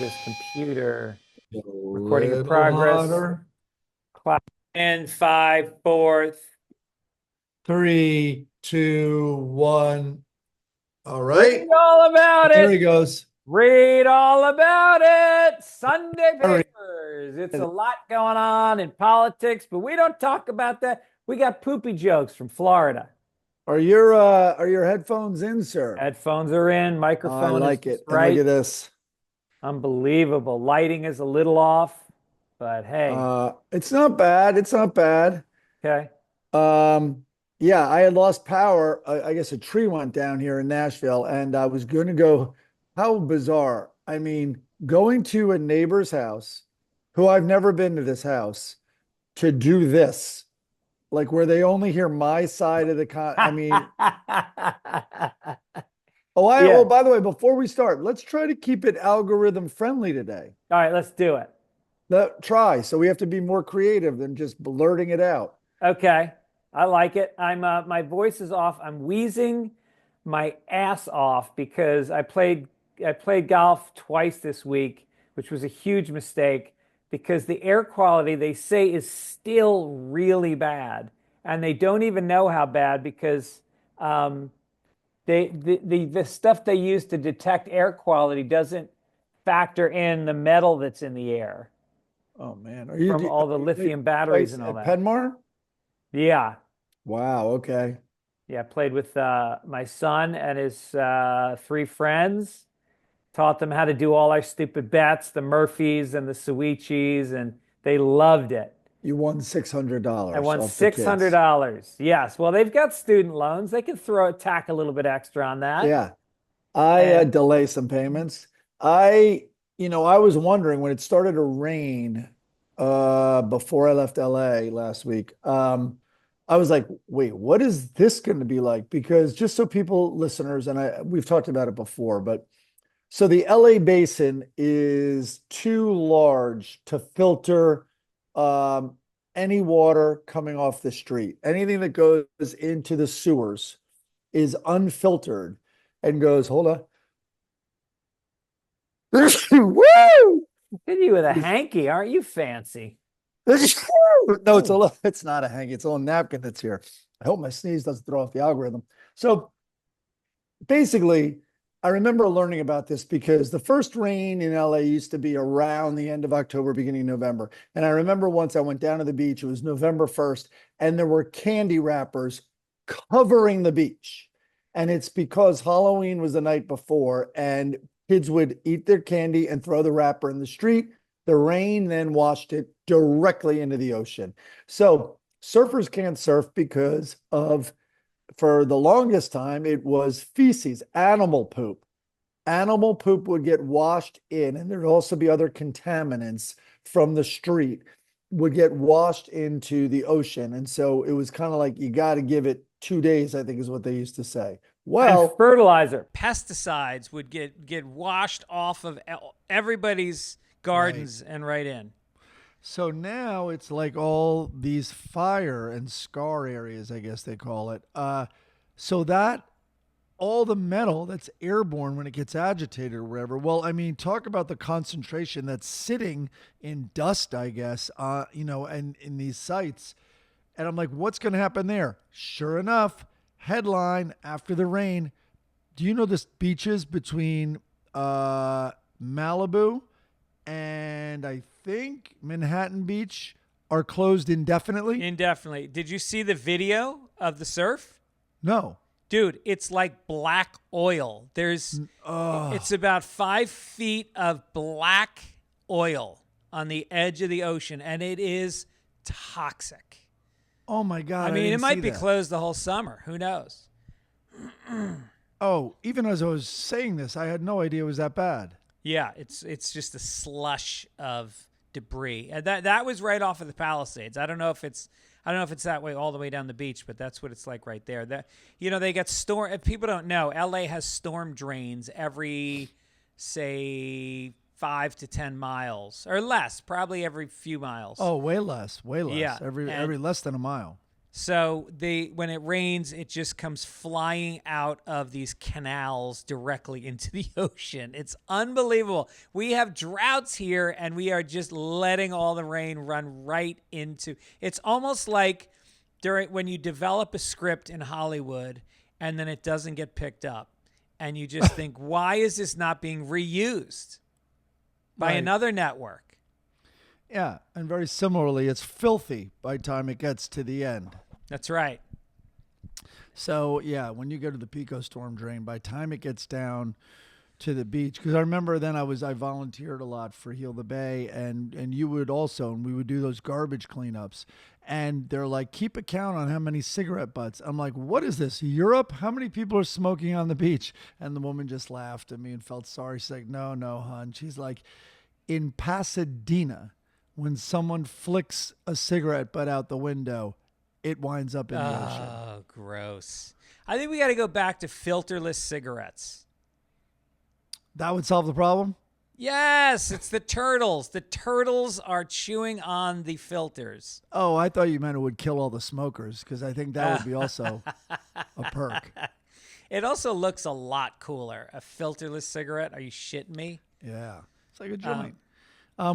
this computer. A Recording in little progress. hotter. Clock in 5, 4. 3, 2, 1. All right. Read all about There it. he goes. Read all about it. Sunday All right. papers. It's a lot going on in politics, but we don't talk about that. We got poopy jokes from Florida. Are your headphones in, sir? Headphones are in. I Microphone is like just it. And look right. at this. Unbelievable. Lighting is a little off, but hey, It's not bad. It's not bad. okay. Um, yeah, I had lost power. I guess a tree went down here in Nashville, and I was going to go. How bizarre. I mean, going to a neighbor's house, who I've never been to this house, to do this, like where they only hear my side of the I mean, Yeah. by the way, before we start, let's try to keep it algorithm friendly today. All right, let's do it. Try. So we have to be more creative than just blurting it out. Okay. I like it. My voice is off. I'm wheezing my ass off because I played golf twice this week, which was a huge mistake because the air quality they say is still really bad. And they don't even know how bad because the stuff they use to detect air quality doesn't factor in the metal that's in the air Oh man, from all the are you taking lithium batteries place and all at that. Penmar? Yeah. Wow, okay. Yeah, I played with my son and his 3 friends. Taught them how to do all our stupid bets, the Murphys and the Suichis, and they loved it. You won $600 I won off the six hundred kids. dollars. Yes. Well, they've got student loans. They can tack a little bit extra on that. Yeah, I And delay some payments. I was wondering when it started to rain before I left LA last week. I was like, wait, what is this going to be like? Because just so people, listeners, and we've talked about it before, but so the LA basin is too large to filter um, any water coming off the street. Anything that goes into the sewers is unfiltered and goes, hold on. Woo! look at you with a hanky. Aren't you fancy? No, Ooh. it's not a hanky. It's a little napkin that's here. I hope my sneeze doesn't throw off the algorithm. So basically, I remember learning about this because the first rain in LA used to be around the end of October, beginning of November. And I remember once I went down to the beach, it was November 1st, and there were candy wrappers covering the beach. And it's because Halloween was the night before, and kids would eat their candy and throw the wrapper in the street. The rain then washed it directly into the ocean. So surfers can't surf because of, for the longest time, it was feces, animal poop. Animal poop would get washed in, and there'd also be other contaminants from the street would get washed into the ocean. And so it was kind of like you got to give it 2 days, I think is what they used to say. And Well, fertilizer. Pesticides would get washed off of everybody's gardens and right in. so now it's like all these fire and scar areas, I guess they call it. So that all the metal that's airborne when it gets agitated or whatever. Well, I mean, talk about the concentration that's sitting in dust, I guess, and in these sites. And I'm like, what's going to happen there? Sure enough, headline after the rain. Do you know this beaches between Malibu and I think Manhattan Beach are closed indefinitely? Indefinitely. Did you see the video of the surf? No. Dude, it's like black oil. It's about 5 feet of black oil on the edge of the ocean, and it is toxic. Oh my God. I mean, it didn't might see be that. closed the whole summer. Who knows? Oh, even as I was saying this, I had no idea it was that bad. Yeah, it's just a slush of debris. And that was right off of the Palisades. I don't know if it's that way all the way down the beach, but that's what it's like right there. They get storm. If people don't know, LA has storm drains every, say, 5 to 10 miles or less, probably every few miles. Oh, way less. Yeah, Every less than a mile. So when it rains, it just comes flying out of these canals directly into the ocean. It's unbelievable. We have droughts here, and we are just letting all the rain run right into. It's almost like when you develop a script in Hollywood and then it doesn't get picked up, and you just think, why is this not being reused by another network? Yeah, and very similarly, it's filthy by the time it gets to the end. That's right. So, yeah, when you go to the Pico storm drain, by the time it gets down to the beach, because I remember then I volunteered a lot for Heal the Bay, and you would also, and we would do those garbage cleanups. And they're like, keep a count on how many cigarette butts. I'm like, what is this, Europe? How many people are smoking on the beach? And the woman just laughed at me and felt sorry. She's like, no, hon. She's like, in Pasadena, when someone flicks a cigarette butt out the window, it winds up in the ocean. Oh, gross. I think we got to go back to filterless cigarettes. That would solve the problem? Yes, it's the turtles. The turtles are chewing on the filters. Oh, I thought you meant it would kill all the smokers, because I think that would be also a perk. It also looks a lot cooler. A filterless cigarette. Are you shitting me? Yeah. It's like a joint.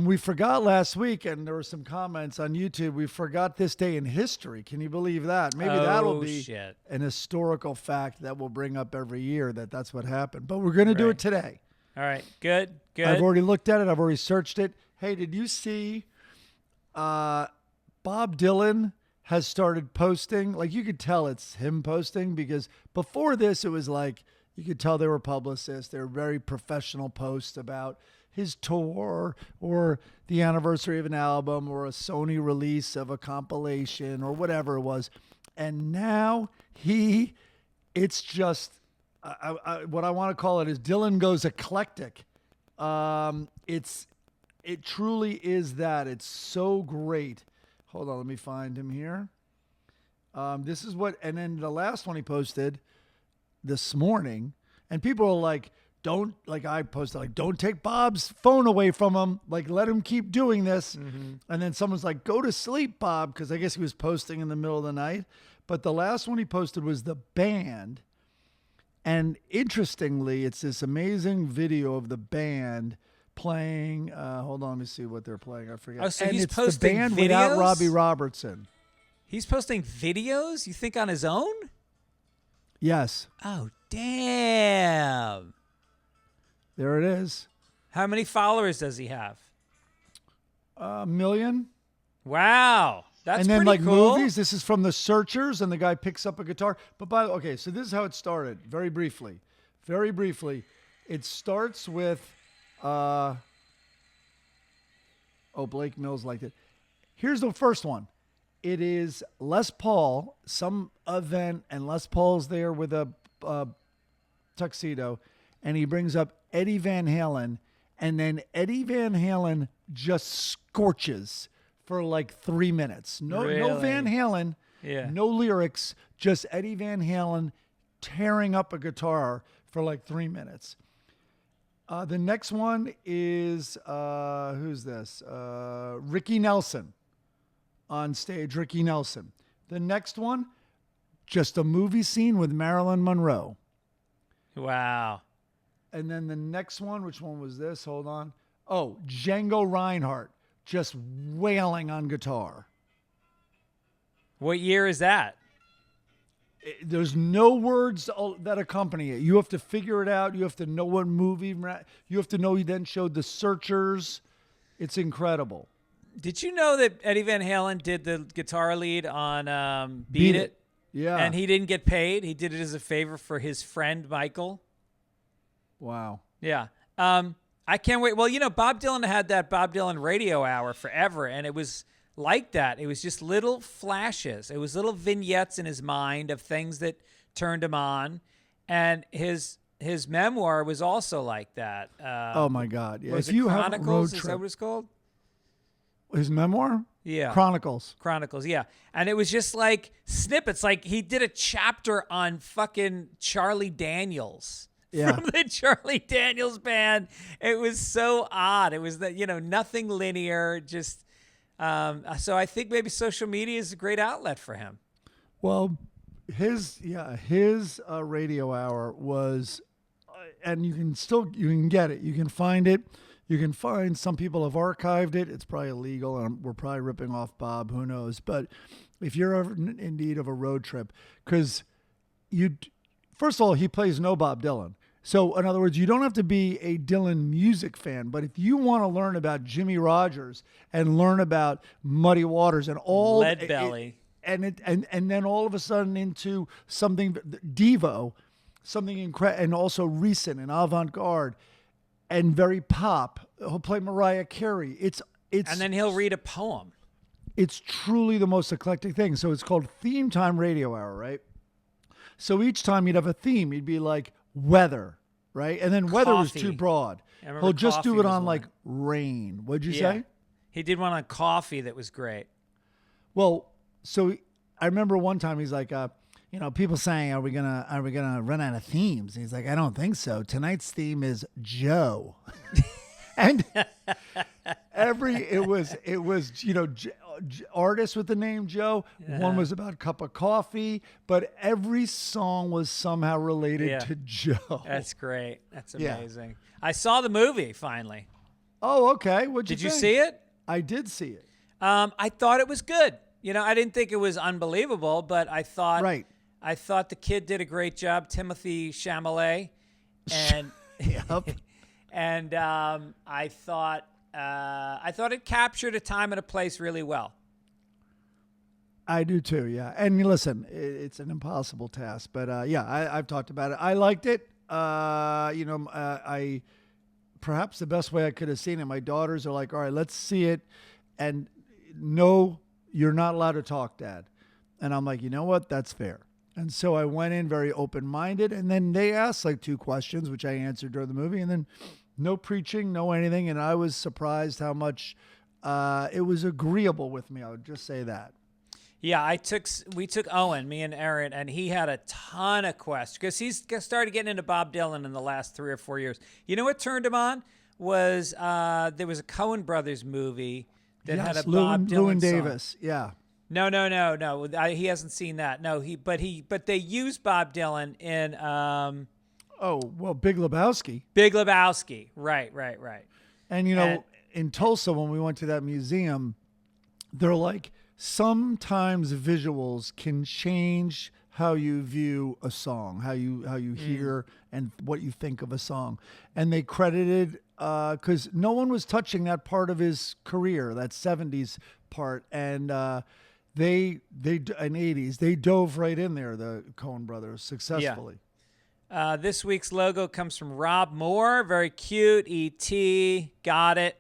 We forgot last week, and there were some comments on YouTube. We forgot this day in history. Can you believe that? Maybe that'll be an historical fact that we'll bring up every year, that's what happened. But we're going to do it today. All right. Good. I've already looked at it. I've already searched it. Hey, did you see Bob Dylan has started posting? Like, you could tell it's him posting, because before this, it was like you could tell they were publicists. They were very professional posts about his tour or the anniversary of an album or a Sony release of a compilation or whatever it was. And now it's just, what I want to call it is Dylan goes eclectic. It truly is that. It's so great. Hold on, let me find him here. This is what, and then the last one he posted this morning, and people are like, I posted, like, don't take Bob's phone away from him. Like, let him keep doing this. Mm-hmm. And then someone's like, go to sleep, Bob, because I guess he was posting in the middle of the night. But the last one he posted was the band. And interestingly, it's this amazing video of the band playing. Hold on, let me see what they're playing. I forget. Oh, so and he's it's posting the band videos? without Robbie Robertson. He's posting videos? You think on his own? Yes. Oh, damn. There it is. How many followers does he have? 1 million. Wow. That's and then pretty like cool. movies, this is from The Searchers, and the guy picks up a guitar. But okay, so this is how it started. Very briefly. It starts with Blake Mills liked it. Here's the first one. It is Les Paul, some event, and Les Paul's there with a tuxedo, and he brings up Eddie Van Halen, and then Eddie Van Halen just scorches for like 3 minutes. No Van Halen, no lyrics, just Eddie Van Halen tearing up a guitar for like 3 minutes. The next one is, who's this? Ricky Nelson on stage, Ricky Nelson. The next one, just a movie scene with Marilyn Monroe. Wow. And then the next one, which one was this? Hold on. Oh, Django Reinhardt just wailing on guitar. What year is that? There's no words that accompany it. You have to figure it out. You have to know what movie. You have to know he then showed The Searchers. It's incredible. Did you know that Eddie Van Halen did the guitar lead on Beat It? Yeah. And he didn't get paid. He did it as a favor for his friend, Michael. Wow. Yeah. I can't wait. Well, Bob Dylan had that Bob Dylan radio hour forever, and it was like that. It was just little flashes. It was little vignettes in his mind of things that turned him on. And his memoir was also like that. Oh, my God. Yeah. Was if it you Chronicles? Have a road Is trip, that what it's called? His memoir? Yeah. Chronicles, yeah. And it was just like snippets. Like he did a chapter on fucking Charlie Daniels. Yeah. From the Charlie Daniels band. It was so odd. It was that, nothing linear, just so I think maybe social media is a great outlet for him. Well, his radio hour was, and you can get it. You can find it. You can find, some people have archived it. It's probably illegal, and we're probably ripping off Bob. Who knows? But if you're ever in need of a road trip, because first of all, he plays no Bob Dylan. So in other words, you don't have to be a Dylan music fan, but if you want to learn about Jimmy Rogers and learn about Muddy Waters and all Leadbelly, and then all of a sudden into something Devo, something incredible, and also recent and avant-garde and very pop. He'll play Mariah Carey. It's and then he'll read a poem. It's truly the most eclectic thing. So it's called Theme Time Radio Hour, right? So each time he'd have a theme. He'd be like weather, right? And then weather was too broad. He'll just do it on like rain. What'd you say? He did one on coffee that was great. Well, so I remember one time he's like, people saying, are we gonna run out of themes? And he's like, I don't think so. Tonight's theme is Joe. And it was artists with the name Joe. Yeah. One was about a cup of coffee, but every song was somehow related to Joe. That's great. That's amazing. Yeah. I saw the movie finally. Oh, okay. Did you see it? I did see it. I thought it was good. I didn't think it was unbelievable, but I thought the kid did a great job, Timothy Chalamet, and yep. And I thought it captured a time and a place really well. I do too, yeah. And listen, it's an impossible task, but I've talked about it. I liked it. I perhaps the best way I could have seen it. My daughters are like, "All right, let's see it," and no, you're not allowed to talk, Dad. And I'm like, you know what? That's fair. And so I went in very open-minded, and then they asked like 2 questions, which I answered during the movie, and then no preaching, no anything. And I was surprised how much it was agreeable with me. I would just say that. Yeah, we took Owen, me and Aaron, and he had a ton of questions because he's started getting into Bob Dylan in the last 3 or 4 years. You know what turned him on was there was a Coen Brothers movie that had a Bob Dylan Llewyn song. Davis, yeah. No. He hasn't seen that. No, but they used Bob Dylan in Big Lebowski. Big Lebowski. Right. And in Tulsa when we went to that museum, they're like, sometimes visuals can change how you view a song, how you hear and what you think of a song. And they credited because no one was touching that part of his career, that 70s part, and they in 80s they dove right in there, the Coen brothers, successfully. Yeah. This week's logo comes from Rob Moore. Very cute. E.T. Got it.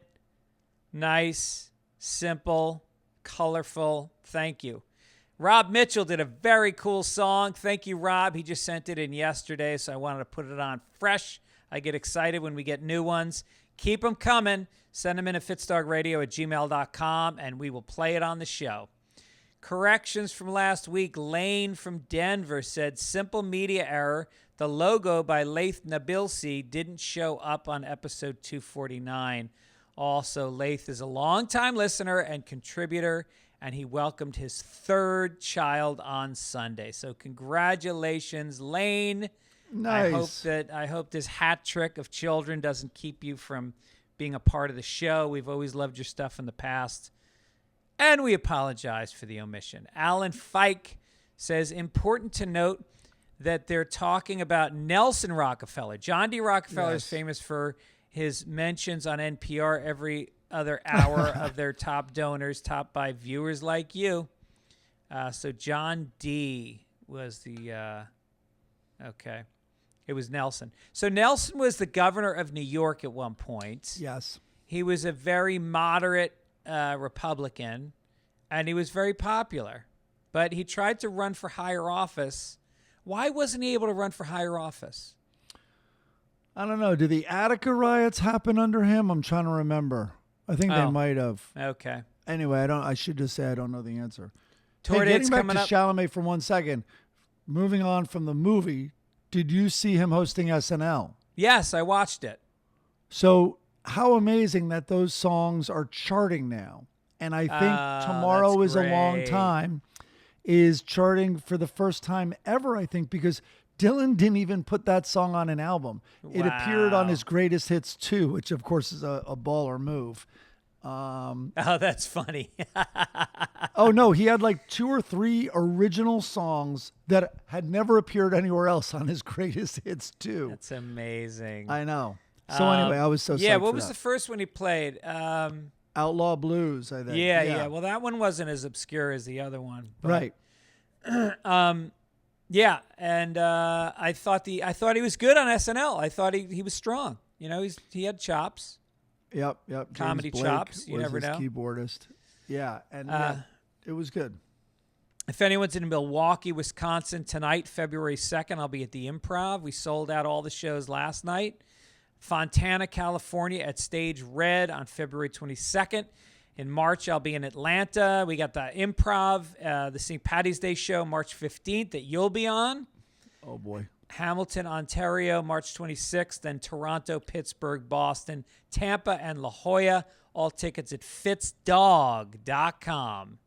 Nice, simple, colorful. Thank you. Rob Mitchell did a very cool song. Thank you, Rob. He just sent it in yesterday, so I wanted to put it on fresh. I get excited when we get new ones. Keep them coming. Send them in at fitzdogradio@gmail.com, and we will play it on the show. Corrections from last week. Lane from Denver said, simple media error. The logo by Laith Nabilsi didn't show up on episode 249. Also, Laith is a longtime listener and contributor, and he welcomed his 3rd child on Sunday. So congratulations, Lane. Nice. I hope this hat trick of children doesn't keep you from being a part of the show. We've always loved your stuff in the past, and we apologize for the omission. Alan Fike says, important to note that they're talking about Nelson Rockefeller. John D. Rockefeller is famous for his mentions on NPR every other hour of their top donors, topped by viewers like you. So John D. was the okay. It was Nelson. So Nelson was the governor of New York at one point. Yes. He was a very moderate Republican, and he was very popular. But he tried to run for higher office. Why wasn't he able to run for higher office? I don't know. Did the Attica riots happen under him? I'm trying to remember. I think they might have. Okay. Anyway, I should just say I don't know the answer. Getting back to Chalamet for 1 second. Moving on from the movie, did you see him hosting SNL? Yes, I watched it. So how amazing that those songs are charting now. And I think tomorrow is a long time. is charting for the first time ever, I think, because Dylan didn't even put that song on an album. It appeared on his Greatest Hits 2, which of course is a baller move. Oh, that's funny. Oh no, he had like 2 or 3 original songs that had never appeared anywhere else on his Greatest Hits 2. That's amazing. I know. So anyway, I was so yeah. psyched What for was that. the first one he played? Outlaw Blues, I think. Yeah. Well, that one wasn't as obscure as the other one. But, Right. Yeah, and I thought he was good on SNL. I thought he was strong. You know, he had chops. Yep. Comedy James Blake chops, you was never his know. Keyboardist. Yeah, and it was good. If anyone's in Milwaukee, Wisconsin tonight, February 2nd, I'll be at the Improv. We sold out all the shows last night. Fontana, California at Stage Red on February 22nd. In March, I'll be in Atlanta. We got the Improv, the St. Paddy's Day show, March 15th that you'll be on. Oh, boy. Hamilton, Ontario, March 26th. Then Toronto, Pittsburgh, Boston, Tampa, and La Jolla. All tickets at fitzdog.com.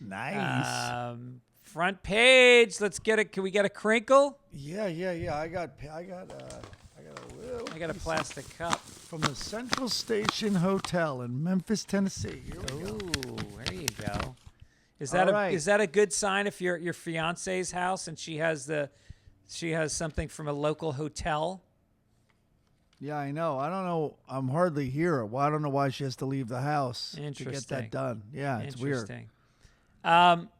Nice. Front page. Let's get it. Can we get a crinkle? Yeah. I got a little I got a plastic cup. from the Central Station Hotel in Memphis, Tennessee. Here we go. Ooh, there you go. Is All that right. is that a good sign if you're at your fiance's house and she has something from a local hotel? Yeah, I know. I don't know. I'm hardly here. Well, I don't know why she has to leave the house to get Interesting. that done. Yeah, it's weird. Interesting.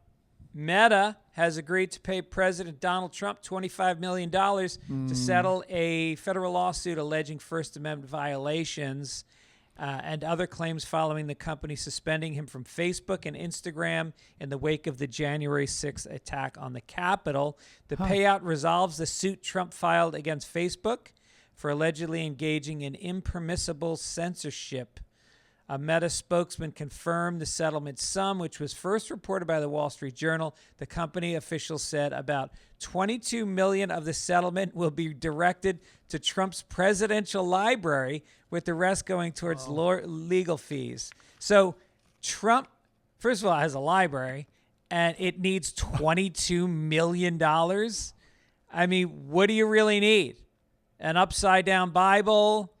Meta has agreed to pay President Donald Trump $25 million to settle a federal lawsuit alleging First Amendment violations and other claims following the company suspending him from Facebook and Instagram in the wake of the January 6th attack on the Capitol. The payout resolves the suit Trump filed against Facebook for allegedly engaging in impermissible censorship. A Meta spokesman confirmed the settlement sum, which was first reported by the Wall Street Journal. The company officials said about $22 million of the settlement will be directed to Trump's presidential library, with the rest going towards legal fees. So Trump, first of all, has a library, and it needs $22 million. I mean, what do you really need? An upside-down Bible?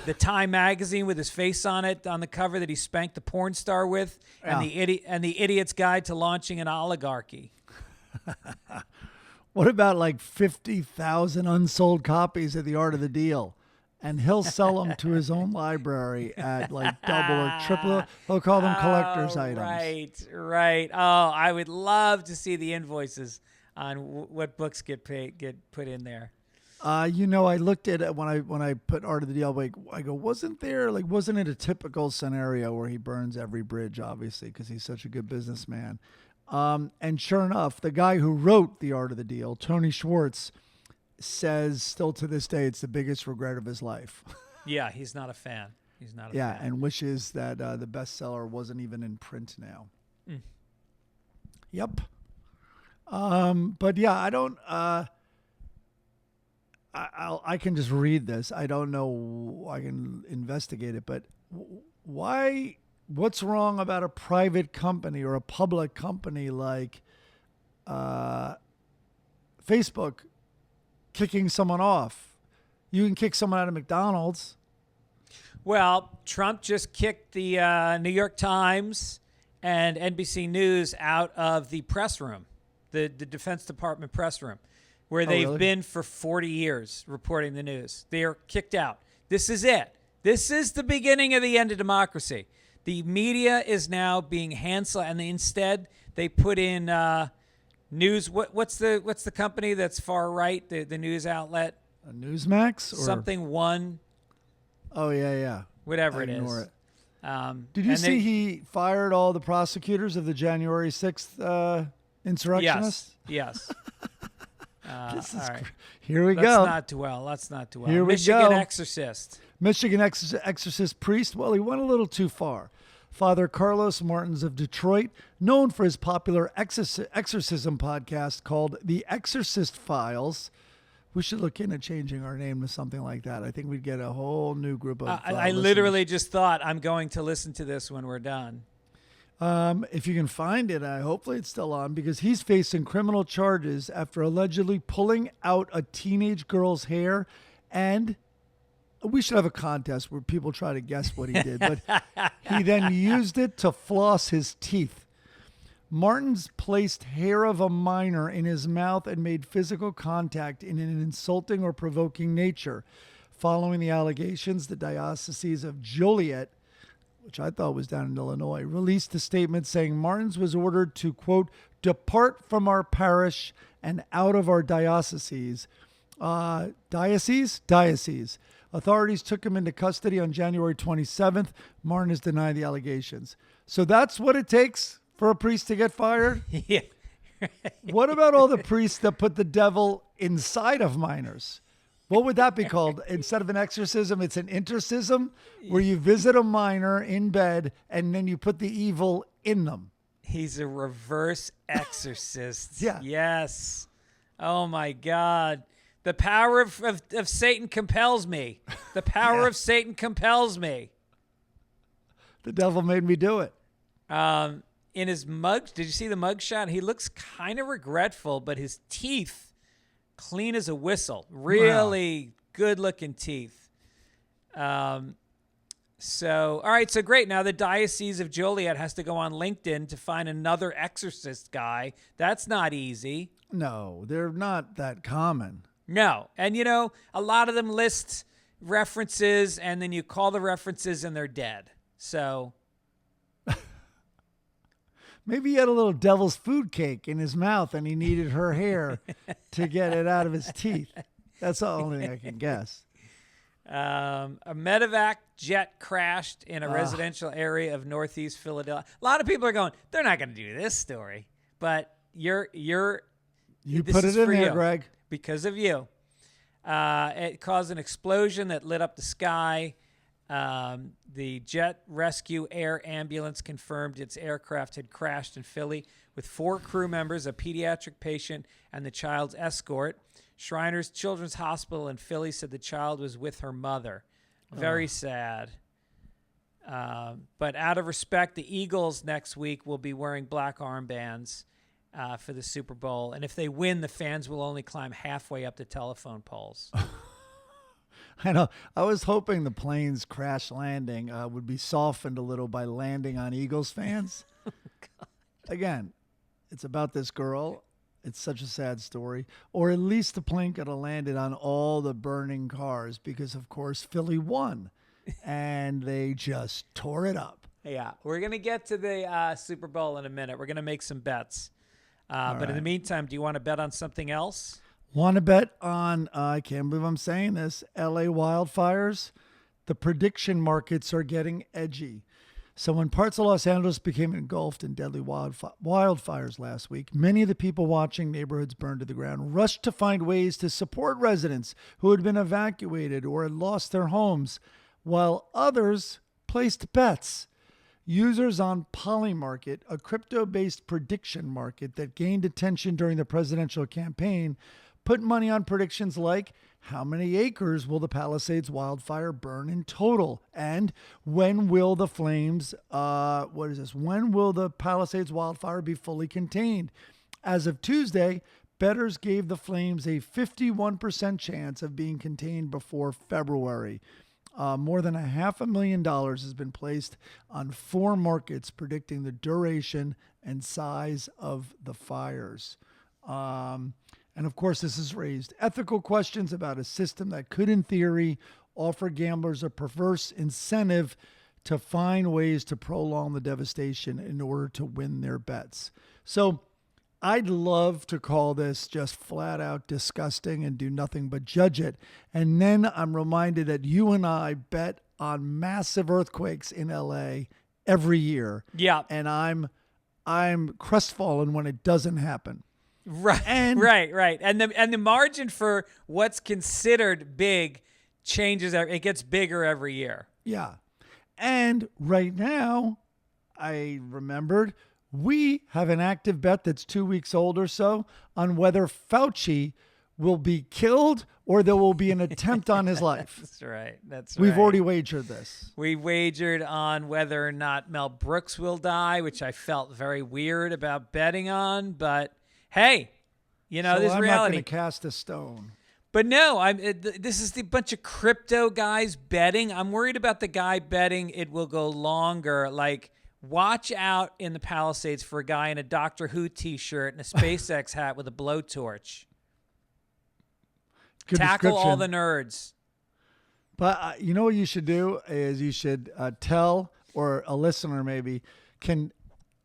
The Time magazine with his face on it on the cover that he spanked the porn star with, and the Idiot's Guide to Launching an Oligarchy. What about like 50,000 unsold copies of The Art of the Deal? And he'll sell them to his own library at like double or triple. He'll call them collector's items. Right. Oh, I would love to see the invoices on what books get put in there. I looked at it when I put Art of the Deal. I go, wasn't it a typical scenario where he burns every bridge, obviously, because he's such a good businessman. And sure enough, the guy who wrote The Art of the Deal, Tony Schwartz, says still to this day it's the biggest regret of his life. Yeah, he's not a fan. Yeah, and wishes that the bestseller wasn't even in print now. Yep. But yeah, I don't. I can just read this. I don't know. I can investigate it. But why? What's wrong about a private company or a public company like Facebook kicking someone off? You can kick someone out of McDonald's. Well, Trump just kicked the New York Times and NBC News out of the press room, the Defense Department press room, where they've been for 40 years reporting the news. They are kicked out. This is it. This is the beginning of the end of democracy. The media is now being hand-slapped, and instead they put in news. What's the company that's far right? The news outlet. Newsmax or something one. Oh yeah. Whatever it ignore is. It. Did you see he fired all the prosecutors of the January 6th insurrectionists? Yes. This is all right. Here we Let's go. not dwell. Here we Michigan go. exorcist. Michigan exorcist priest. Well, he went a little too far. Father Carlos Martins of Detroit, known for his popular exorcism podcast called The Exorcist Files. We should look into changing our name to something like that. I think we'd get a whole new group of I literally just thought I'm going to listen to this when we're done. If you can find it, hopefully it's still on, because he's facing criminal charges after allegedly pulling out a teenage girl's hair. And we should have a contest where people try to guess what he did, but he then used it to floss his teeth. Martin's placed hair of a minor in his mouth and made physical contact in an insulting or provoking nature. Following the allegations, the Diocese of Joliet, which I thought was down in Illinois, released a statement saying Martins was ordered to, quote, depart from our parish and out of our diocese. Diocese. Authorities took him into custody on January 27th. Martin has denied the allegations. So that's what it takes for a priest to get fired? Yeah. What about all the priests that put the devil inside of minors? What would that be called? Instead of an exorcism, it's an intercism, where you visit a minor in bed and then you put the evil in them. He's a reverse exorcist. Yeah. Yes. Oh, my God. The power of Satan compels me. The power of Satan compels me. The devil made me do it. In his mug, did you see the mug shot? He looks kind of regretful, but his teeth clean as a whistle. Really good-looking teeth. So, all right, so great. Now the Diocese of Joliet has to go on LinkedIn to find another exorcist guy. That's not easy. No, they're not that common. No. And, a lot of them list references, and then you call the references, and they're dead. So maybe he had a little devil's food cake in his mouth and he needed her hair to get it out of his teeth. That's the only thing I can guess. A medevac jet crashed in a residential area of Northeast Philadelphia. A lot of people are going, they're not going to do this story, but you put it in there, Greg. Because of you. It caused an explosion that lit up the sky. The Jet Rescue Air Ambulance confirmed its aircraft had crashed in Philly with 4 crew members, a pediatric patient, and the child's escort. Shriners Children's Hospital in Philly said the child was with her mother. Very sad. But out of respect, the Eagles next week will be wearing black armbands for the Super Bowl. And if they win, the fans will only climb halfway up the telephone poles. I know. I was hoping the plane's crash landing would be softened a little by landing on Eagles fans. Again, it's about this girl. It's such a sad story. Or at least the plane could have landed on all the burning cars because, of course, Philly won. And they just tore it up. Yeah, we're going to get to the Super Bowl in a minute. We're going to make some bets. But in the meantime, do you want to bet on something else? Want to bet on, I can't believe I'm saying this, LA wildfires? The prediction markets are getting edgy. So when parts of Los Angeles became engulfed in deadly wildfires last week, many of the people watching neighborhoods burned to the ground rushed to find ways to support residents who had been evacuated or had lost their homes, while others placed bets. Users on Polymarket, a crypto-based prediction market that gained attention during the presidential campaign, put money on predictions like how many acres will the Palisades wildfire burn in total, and when will the flames, when will the Palisades wildfire be fully contained? As of Tuesday, bettors gave the flames a 51% chance of being contained before February. More than $500,000 has been placed on 4 markets predicting the duration and size of the fires. And of course, this has raised ethical questions about a system that could, in theory, offer gamblers a perverse incentive to find ways to prolong the devastation in order to win their bets. So I'd love to call this just flat out disgusting and do nothing but judge it. And then I'm reminded that you and I bet on massive earthquakes in LA every year. Yeah. And I'm crestfallen when it doesn't happen. Right. Right. And the margin for what's considered big changes. It gets bigger every year. Yeah. And right now, I remembered we have an active bet that's 2 weeks old or so on whether Fauci will be killed or there will be an attempt on his life. That's right. We've already wagered this. We wagered on whether or not Mel Brooks will die, which I felt very weird about betting on. But hey, you know, So there's I'm reality. not going to cast a stone. But no, this is the bunch of crypto guys betting. I'm worried about the guy betting it will go longer. Like, watch out in the Palisades for a guy in a Doctor Who T-shirt and a SpaceX hat with a blowtorch. Good Tackle all the description. nerds. But you know what you should do is you should tell, or a listener maybe can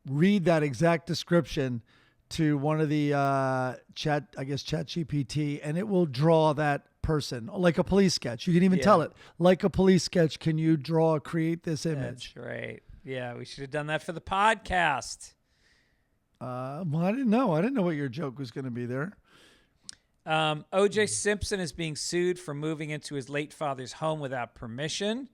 read that exact description to one of the ChatGPT, and it will draw that person like a police sketch. You can even tell it like a police sketch. Can you create this image? That's right. Yeah, we should have done that for the podcast. Well, I didn't know. I didn't know what your joke was going to be there. O.J. Simpson is being sued for moving into his late father's home without permission.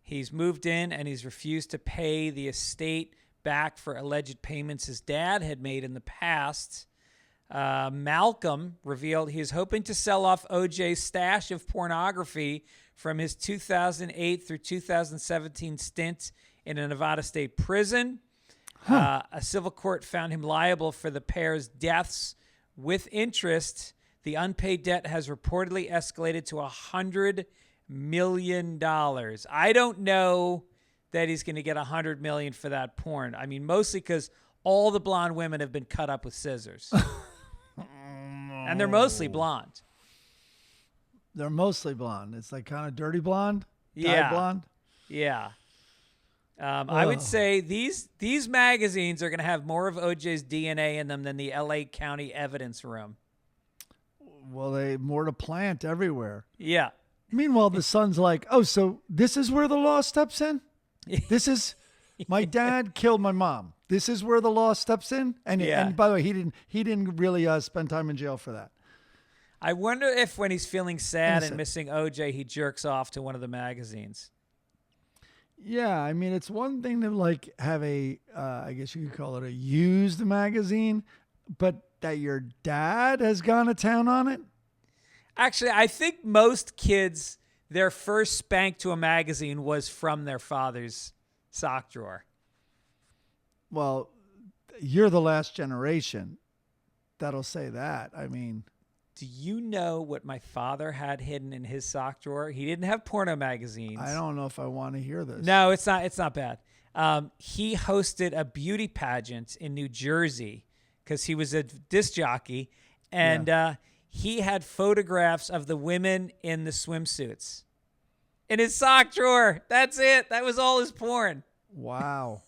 He's moved in and he's refused to pay the estate back for alleged payments his dad had made in the past. Malcolm revealed he is hoping to sell off O.J.'s stash of pornography from his 2008 through 2017 stint in a Nevada state prison. A civil court found him liable for the pair's deaths with interest. The unpaid debt has reportedly escalated to $100 million. I don't know that he's going to get $100 million for that porn. I mean, mostly because all the blonde women have been cut up with scissors. And they're mostly blonde. They're mostly blonde. It's like kind of dirty blonde, dyed Yeah. blonde. Yeah. I would say these magazines are going to have more of OJ's DNA in them than the LA County evidence room. Well, they more to plant everywhere. Yeah. Meanwhile, the son's like, "Oh, so this is where the law steps in? This is my dad killed my mom. This is where the law steps in." And Yeah. and by the way, he didn't really spend time in jail for that. I wonder if when he's feeling sad Innocent. and missing OJ, he jerks off to one of the magazines. Yeah, I mean, it's one thing to like have a, I guess you could call it a used magazine, but that your dad has gone to town on it. Actually, I think most kids, their first spank to a magazine was from their father's sock drawer. Well, you're the last generation that'll say that. I mean, Do you know what my father had hidden in his sock drawer? He didn't have porno magazines. I don't know if I want to hear this. No, it's not. It's not bad. He hosted a beauty pageant in New Jersey because he was a disc jockey, and he had photographs of the women in the swimsuits in his sock drawer. That's it. That was all his porn. Wow.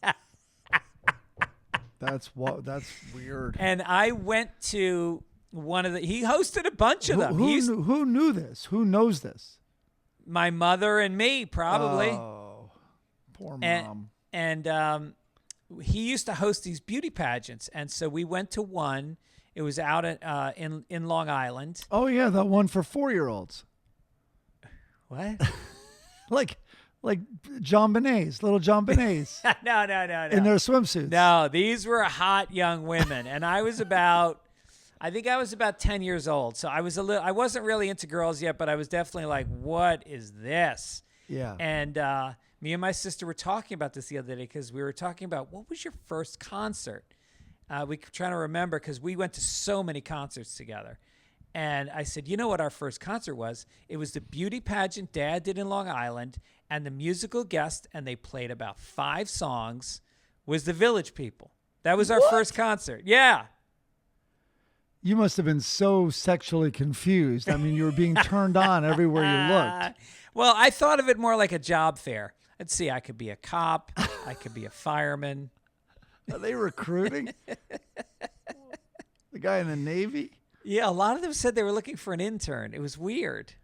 That's weird. And I went to one of the. He hosted a bunch of them. Who knew this? Who knows this? My mother and me, probably. Oh, poor mom. And he used to host these beauty pageants, and so we went to one. It was out at, in Long Island. Oh yeah, that one for 4-year-olds. What? like John Benet's, little John Benet's No. in their swimsuits. No, these were hot young women, and I think I was about 10 years old. So I wasn't really into girls yet, but I was definitely like, what is this? Yeah. And me and my sister were talking about this the other day because we were talking about what was your first concert? We were trying to remember because we went to so many concerts together. And I said, you know what our first concert was? It was the beauty pageant Dad did in Long Island, and the musical guest, and they played about 5 songs, was the Village People. That was our first concert. Yeah. You must have been so sexually confused. I mean, you were being turned on everywhere you looked. Well, I thought of it more like a job fair. Let's see, I could be a cop. I could be a fireman. Are they recruiting? The guy in the Navy? Yeah, a lot of them said they were looking for an intern. It was weird.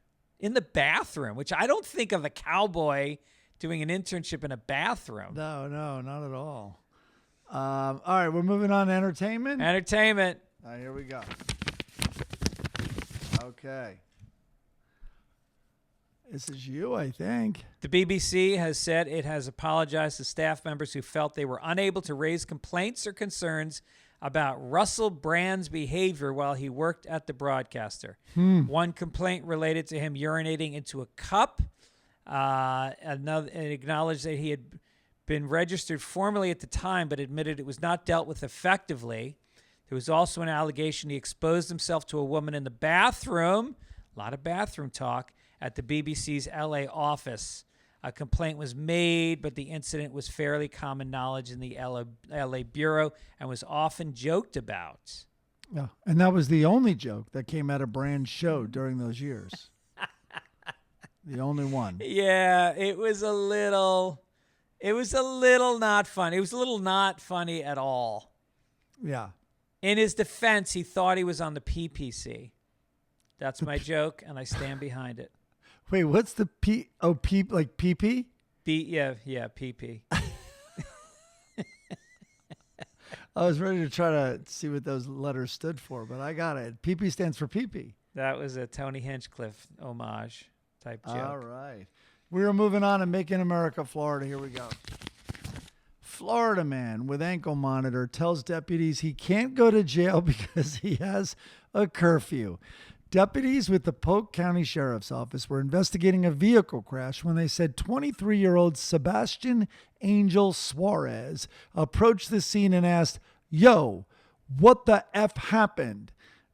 In the bathroom, which I don't think of a cowboy doing an internship in a bathroom. No, not at all. All right, we're moving on to entertainment. Entertainment. All right, here we go. Okay. This is you, I think. The BBC has said it has apologized to staff members who felt they were unable to raise complaints or concerns about Russell Brand's behavior while he worked at the broadcaster. One complaint related to him urinating into a cup. Another acknowledged that he had been registered formally at the time, but admitted it was not dealt with effectively. There was also an allegation he exposed himself to a woman in the bathroom. A lot of bathroom talk at the BBC's LA office. A complaint was made, but the incident was fairly common knowledge in the LA bureau and was often joked about. Yeah, and that was the only joke that came out of Brand's show during those years. The only one. Yeah, it was a little not fun. It was a little not funny at all. Yeah. In his defense, he thought he was on the PPC. That's my joke, and I stand behind it. Wait, what's the P? Oh, P like PP? Yeah, PP. I was ready to try to see what those letters stood for, but I got it. PP stands for PP. That was a Tony Hinchcliffe homage type joke. All right. We're moving on to Making America Florida. Here we go. Florida man with ankle monitor tells deputies he can't go to jail because he has a curfew. Deputies with the Polk County Sheriff's Office were investigating a vehicle crash when they said 23-year-old Sebastian Angel Suarez approached the scene and asked, "Yo, what the F happened?"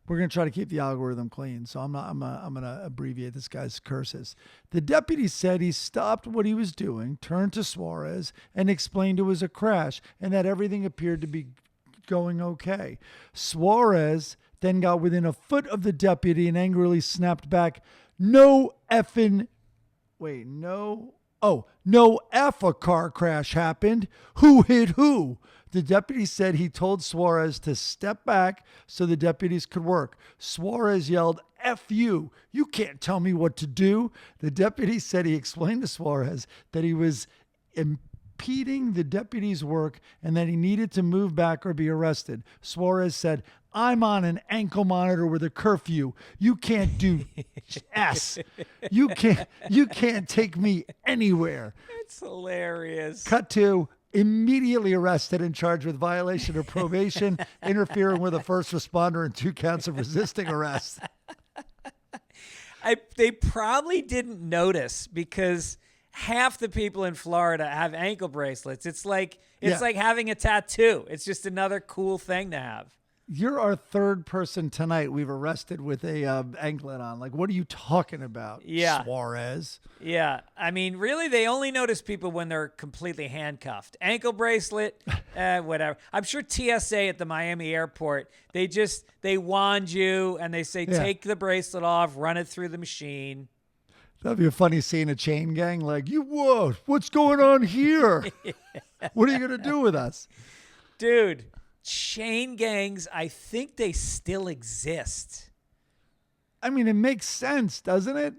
We're going to try to keep the algorithm clean, so I'm going to abbreviate this guy's curses. The deputy said he stopped what he was doing, turned to Suarez, and explained it was a crash and that everything appeared to be going okay. Suarez then got within a foot of the deputy and angrily snapped back, no F a car crash happened. Who hit who? The deputy said he told Suarez to step back so the deputies could work. Suarez yelled, F you. You can't tell me what to do. The deputy said he explained to Suarez that he was impeding the deputy's work and that he needed to move back or be arrested. Suarez said, I'm on an ankle monitor with a curfew. You can't do S. You can't take me anywhere. It's hilarious. Cut to immediately arrested and charged with violation of probation, interfering with a first responder, and 2 counts of resisting arrest. They probably didn't notice because half the people in Florida have ankle bracelets. It's like having a tattoo. It's just another cool thing to have. You're our third person tonight we've arrested with a anklet on. Like, what are you talking about, Suarez? Yeah. I mean, really, they only notice people when they're completely handcuffed. Ankle bracelet, whatever. I'm sure TSA at the Miami airport, they wand you and they say, take the bracelet off, run it through the machine. That'd be a funny scene, a chain gang. Like, what's going on here? What are you going to do with us? Dude. Chain gangs, I think they still exist. I mean, it makes sense, doesn't it?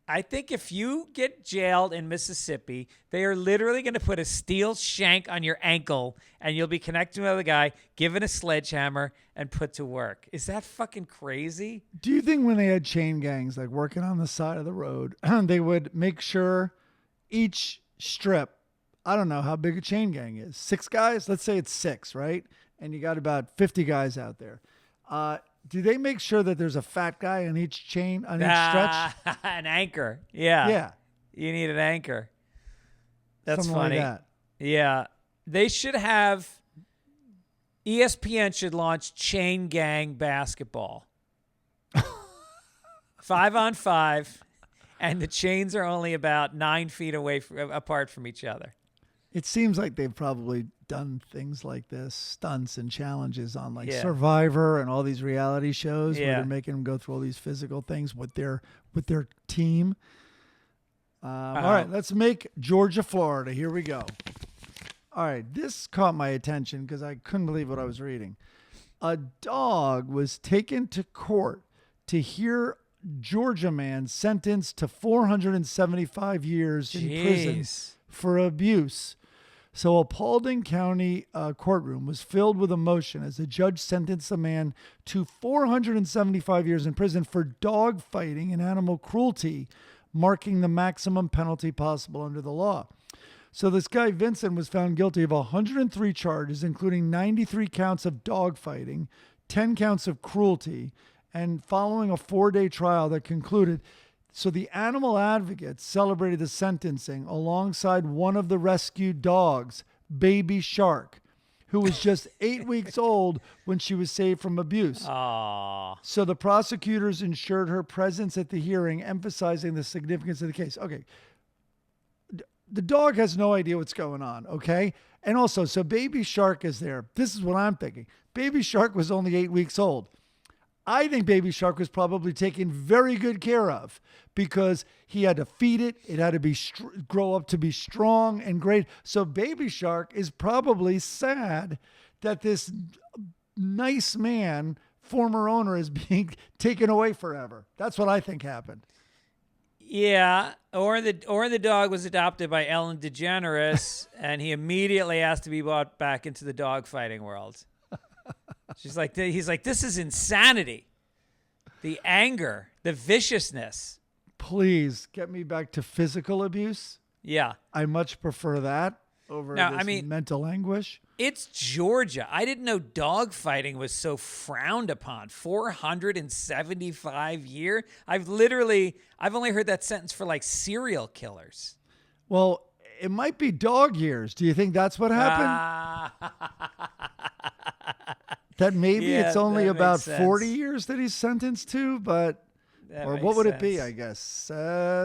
I think if you get jailed in Mississippi, they are literally going to put a steel shank on your ankle and you'll be connected to another guy, given a sledgehammer, and put to work. Is that fucking crazy? Do you think when they had chain gangs, like working on the side of the road, they would make sure each strip, I don't know how big a chain gang is, 6 guys? Let's say it's 6, right? And you got about 50 guys out there. Do they make sure that there's a fat guy on each chain, on each stretch? An anchor. Yeah. Yeah. You need an anchor. That's something funny. Like that. Yeah. They should have, ESPN should launch chain gang basketball. 5-on-5, and the chains are only about 9 feet apart from each other. It seems like they've probably done things like this, stunts and challenges on like Survivor and all these reality shows where they're making them go through all these physical things with their team. All right, let's make Georgia, Florida. Here we go. All right, this caught my attention because I couldn't believe what I was reading. A dog was taken to court to hear Georgia man sentenced to 475 years in prison for abuse. So a Paulding County courtroom was filled with emotion as the judge sentenced the man to 475 years in prison for dog fighting and animal cruelty, marking the maximum penalty possible under the law. So this guy, Vincent, was found guilty of 103 charges, including 93 counts of dogfighting, 10 counts of cruelty, and following a 4-day trial that concluded. So the animal advocates celebrated the sentencing alongside one of the rescued dogs, Baby Shark, who was just 8 weeks old when she was saved from abuse. Aww. So the prosecutors ensured her presence at the hearing, emphasizing the significance of the case. Okay. The dog has no idea what's going on, okay? And also, so Baby Shark is there. This is what I'm thinking. Baby Shark was only 8 weeks old. I think Baby Shark was probably taken very good care of because he had to feed it. It had to grow up to be strong and great. So Baby Shark is probably sad that this nice man, former owner, is being taken away forever. That's what I think happened. Yeah, or the dog was adopted by Ellen DeGeneres, and he immediately asked to be brought back into the dog fighting world. He's like, this is insanity. The anger, the viciousness. Please get me back to physical abuse. Yeah, I much prefer that over mental anguish. It's Georgia. I didn't know dog fighting was so frowned upon. 475 years. I've only heard that sentence for like serial killers. Well, it might be dog years. Do you think that's what happened? That maybe it's only about 40 years that he's sentenced to, but or what would it be? I guess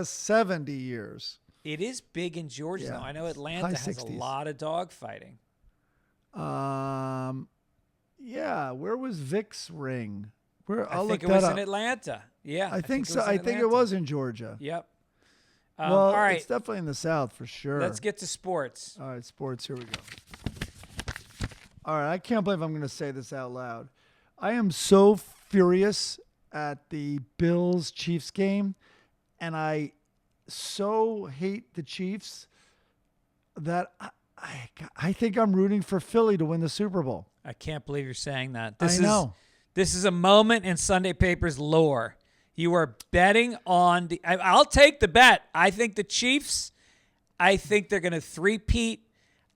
70 years. It is big in Georgia. Yeah. Though. I know Atlanta has a lot of dog fighting. Yeah. Where was Vic's ring? I think it was in Atlanta. Yeah, I think so. I think it was in Georgia. Yep. Well, all right. It's definitely in the South for sure. Let's get to sports. All right, sports. Here we go. All right, I can't believe I'm going to say this out loud. I am so furious at the Bills-Chiefs game, and I so hate the Chiefs that I think I'm rooting for Philly to win the Super Bowl. I can't believe you're saying that. I know. This is a moment in Sunday Papers lore. You are betting on I'll take the bet. I think the Chiefs, I think they're going to three-peat.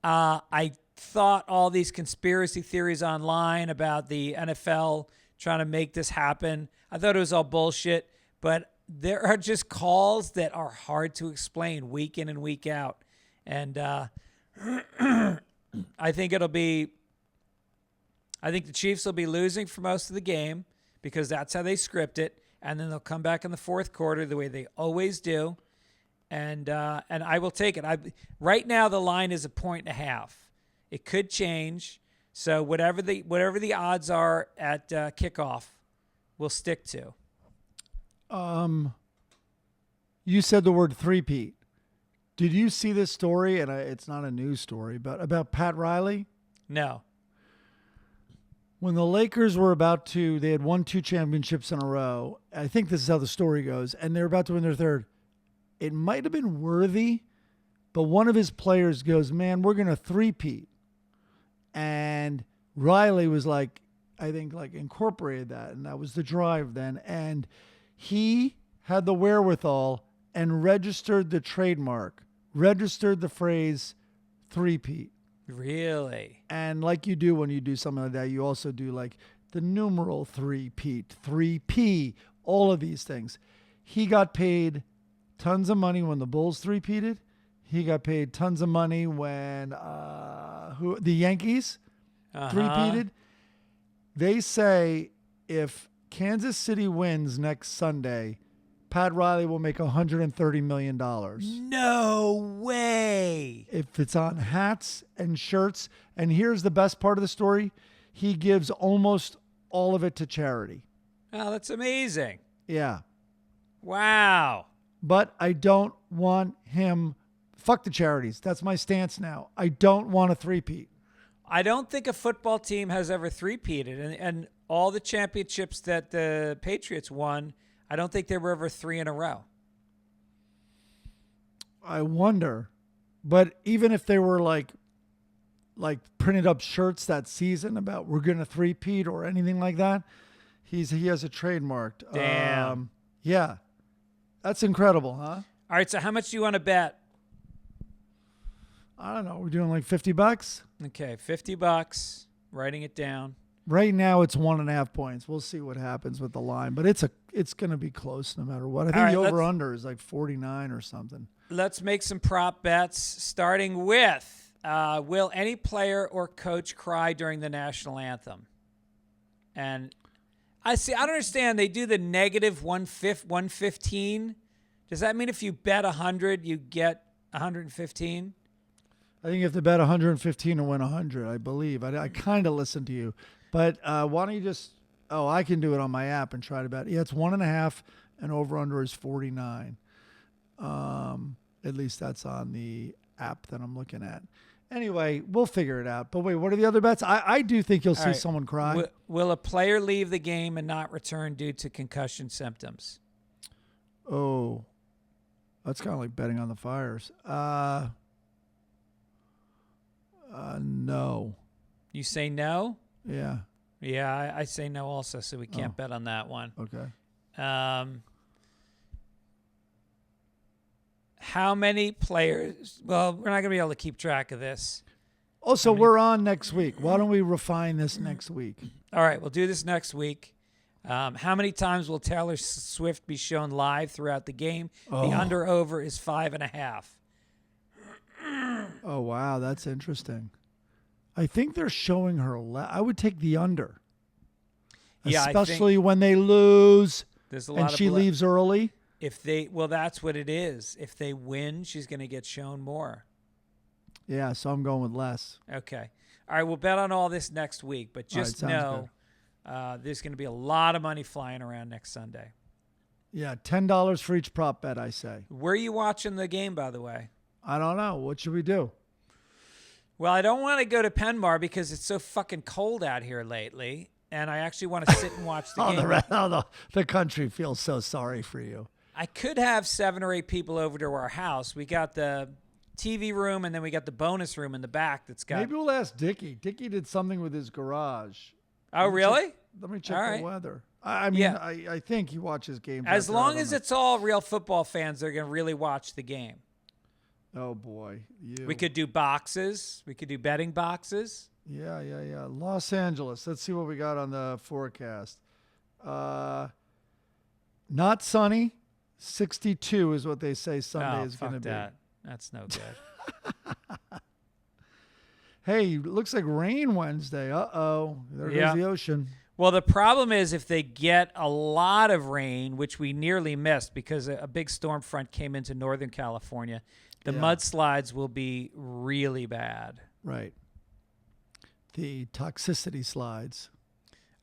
I thought all these conspiracy theories online about the NFL trying to make this happen. I thought it was all bullshit, but there are just calls that are hard to explain week in and week out. And I think the Chiefs will be losing for most of the game because that's how they script it. And then they'll come back in the fourth quarter the way they always do. And I will take it. Right now the line is 1.5. It could change. So whatever the odds are at kickoff, we'll stick to. You said the word three-peat. Did you see this story? And it's not a news story, but about Pat Riley? No. When the Lakers were they had won 2 championships in a row. I think this is how the story goes. And they're about to win their third. It might have been Worthy, but one of his players goes, man, we're going to three-peat. And Riley was like, I think incorporated that. And that was the drive then. And he had the wherewithal and registered the trademark, registered the phrase three-peat. Really? And like you do when you do something like that, you also do like the numeral three-peat, 3P, all of these things. He got paid tons of money when the Bulls three-peated. He got paid tons of money when the Yankees three-peated. They say if Kansas City wins next Sunday, Pat Riley will make $130 million. No way. If it's on hats and shirts. And here's the best part of the story. He gives almost all of it to charity. Oh, that's amazing. Yeah. Wow. But I don't want him. Fuck the charities. That's my stance now. I don't want a three-peat. I don't think a football team has ever three-peated. And all the championships that the Patriots won, I don't think there were ever 3 in a row. I wonder. But even if they were like printed up shirts that season about we're going to three-peat or anything like that, he has a trademarked. Damn. Yeah. That's incredible, huh? All right, so how much do you want to bet? I don't know. We're doing like $50. Okay, $50. Writing it down. Right now it's 1.5 points. We'll see what happens with the line, but it's going to be close no matter what. I think the over-under is like 49 or something. Let's make some prop bets, starting with, will any player or coach cry during the national anthem? And I don't understand. They do the negative 115. Does that mean if you bet 100, you get 115? I think you have to bet 115 to win 100, I believe. I kind of listened to you. But why don't you just, I can do it on my app and try to bet. Yeah, it's 1.5 and over-under is 49. At least that's on the app that I'm looking at. Anyway, we'll figure it out. But wait, what are the other bets? I do think you'll see someone cry. Will a player leave the game and not return due to concussion symptoms? Oh, that's kind of like betting on the Fires. No. You say no? Yeah. Yeah, I say no also, so we can't bet on that one. Okay. How many players? Well, we're not going to be able to keep track of this. Also, we're on next week. Why don't we refine this next week? All right, we'll do this next week. How many times will Taylor Swift be shown live throughout the game? The under-over is 5.5. Oh, wow, that's interesting. I think they're showing her. I would take the under. Yeah, especially when they lose there's a lot and she leaves early. That's what it is. If they win, she's going to get shown more. Yeah, so I'm going with less. Okay. All right, we'll bet on all this next week, but just know there's going to be a lot of money flying around next Sunday. Yeah, $10 for each prop bet, I say. Where are you watching the game, by the way? I don't know. What should we do? Well, I don't want to go to Penmar because it's so fucking cold out here lately, and I actually want to sit and watch the game. The country feels so sorry for you. I could have 7 or 8 people over to our house. We got the TV room, and then we got the bonus room in the back that's got... Maybe we'll ask Dickie. Dickie did something with his garage. Oh, really? Let me check the weather. I think he watches games. As long as it's all real football fans, they're going to really watch the game. Oh, boy. We could do boxes. We could do betting boxes. Yeah. Los Angeles. Let's see what we got on the forecast. Not sunny. 62 is what they say Sunday is going to be. That's no good. Hey, looks like rain Wednesday. Uh-oh. There goes the ocean. Well, the problem is if they get a lot of rain, which we nearly missed because a big storm front came into Northern California, the mudslides will be really bad. Right. The toxicity slides.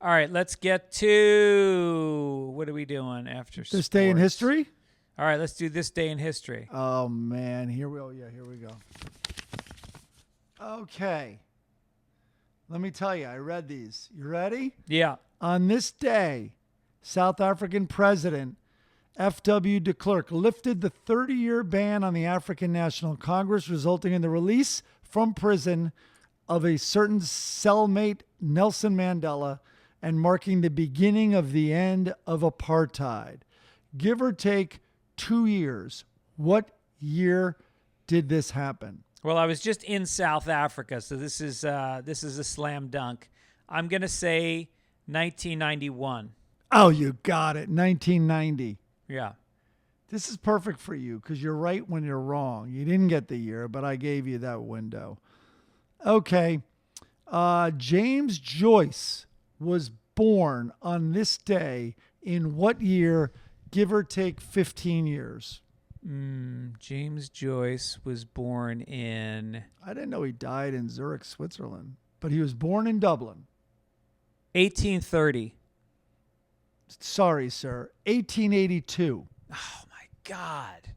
All right, let's get to what are we doing after this day in history? All right, let's do this day in history. Oh, man. Here we go. Okay. Let me tell you, I read these. You ready? Yeah. On this day, South African President F.W. de Klerk lifted the 30-year ban on the African National Congress, resulting in the release from prison of a certain cellmate, Nelson Mandela, and marking the beginning of the end of apartheid. Give or take 2 years. What year did this happen? Well, I was just in South Africa, so this is a slam dunk. I'm going to say 1991. Oh, you got it. 1990. Yeah. This is perfect for you because you're right when you're wrong. You didn't get the year, but I gave you that window. Okay. James Joyce was born on this day in what year, give or take 15 years? James Joyce was born in... I didn't know he died in Zurich, Switzerland, but he was born in Dublin. 1830. Sorry, sir. 1882. Oh, my God.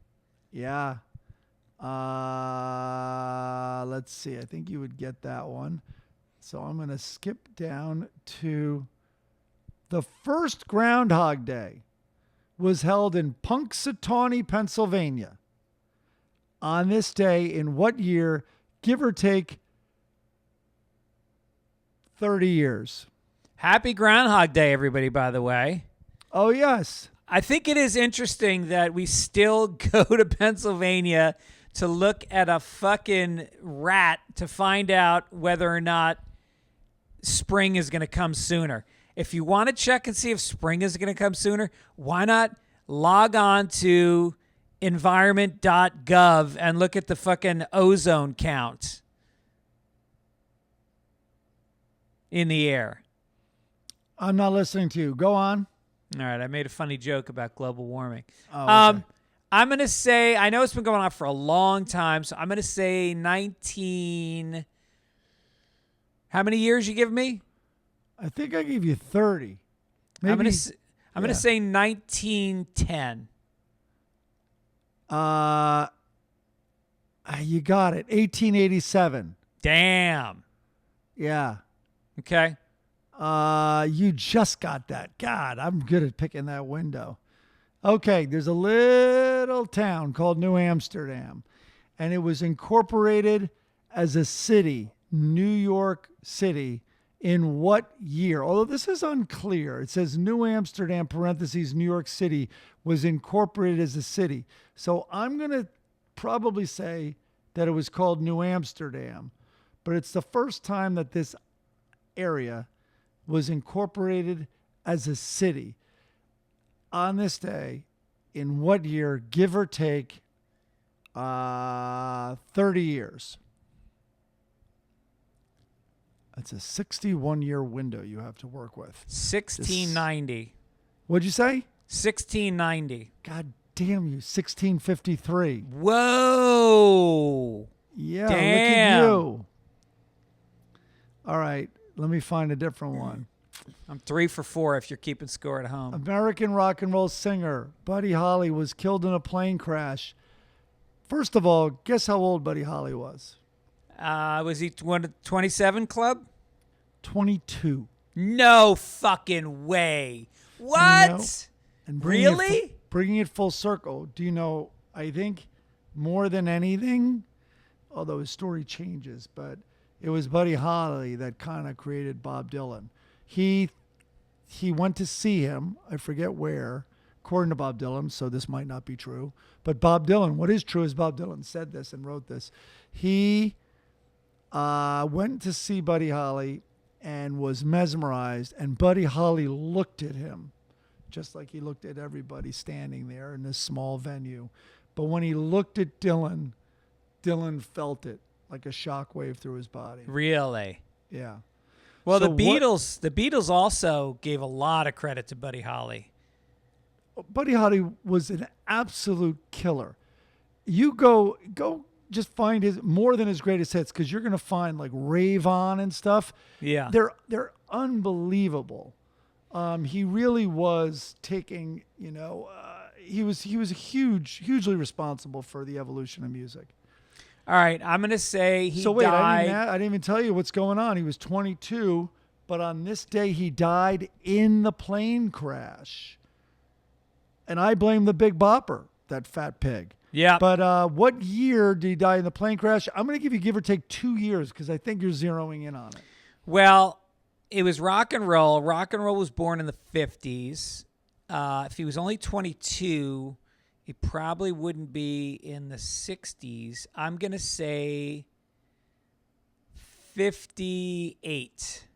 Yeah. Let's see. I think you would get that one. So I'm going to skip down to the first Groundhog Day was held in Punxsutawney, Pennsylvania. On this day, in what year, give or take 30 years? Happy Groundhog Day, everybody, by the way. Oh, yes. I think it is interesting that we still go to Pennsylvania to look at a fucking rat to find out whether or not spring is going to come sooner. If you want to check and see if spring is going to come sooner, why not log on to environment.gov and look at the fucking ozone count in the air? I'm not listening to you. Go on. All right, I made a funny joke about global warming. Oh, okay. I'm going to say, I know it's been going on for a long time, so I'm going to say 19. How many years you give me? I think I gave you 30. Maybe, I'm going to say 1910. You got it. 1887. Damn. Yeah. Okay. You just got that. God, I'm good at picking that window. Okay, there's a little town called New Amsterdam, and it was incorporated as a city, New York City, in what year? Although this is unclear. It says New Amsterdam, parentheses, New York City, was incorporated as a city. So I'm going to probably say that it was called New Amsterdam, but it's the first time that this area was incorporated as a city. On this day, in what year, give or take 30 years? That's a 61-year window you have to work with. 1690. What'd you say? 1690. God damn you, 1653. Whoa. Yeah, Damn. look at you. All right, let me find a different one. I'm 3 for 4 if you're keeping score at home. American rock and roll singer Buddy Holly was killed in a plane crash. First of all, guess how old Buddy Holly was? Was he 27 club? 22. No fucking way. What? And Really? Bringing it full circle. Do you know, I think more than anything, although his story changes, but it was Buddy Holly that kind of created Bob Dylan. He went to see him, I forget where, according to Bob Dylan, so this might not be true. But Bob Dylan, what is true is Bob Dylan said this and wrote this. He went to see Buddy Holly and was mesmerized, and Buddy Holly looked at him just like he looked at everybody standing there in this small venue. But when he looked at Dylan, Dylan felt it like a shockwave through his body. Really? Yeah. Well, So the Beatles also gave a lot of credit to Buddy Holly. Buddy Holly was an absolute killer. You go just find his more than his greatest hits, because you're gonna find like Rave On and stuff. Yeah. They're unbelievable. He really was taking, he was hugely responsible for the evolution of music. All right, I'm going to say he So wait, died. I didn't even tell you what's going on. He was 22, but on this day he died in the plane crash. And I blame the Big Bopper, that fat pig. Yeah. But what year did he die in the plane crash? I'm going to give you give or take 2 years, because I think you're zeroing in on it. Well, it was rock and roll. Rock and roll was born in the 50s. If he was only 22, he probably wouldn't be in the 60s. I'm going to say 58.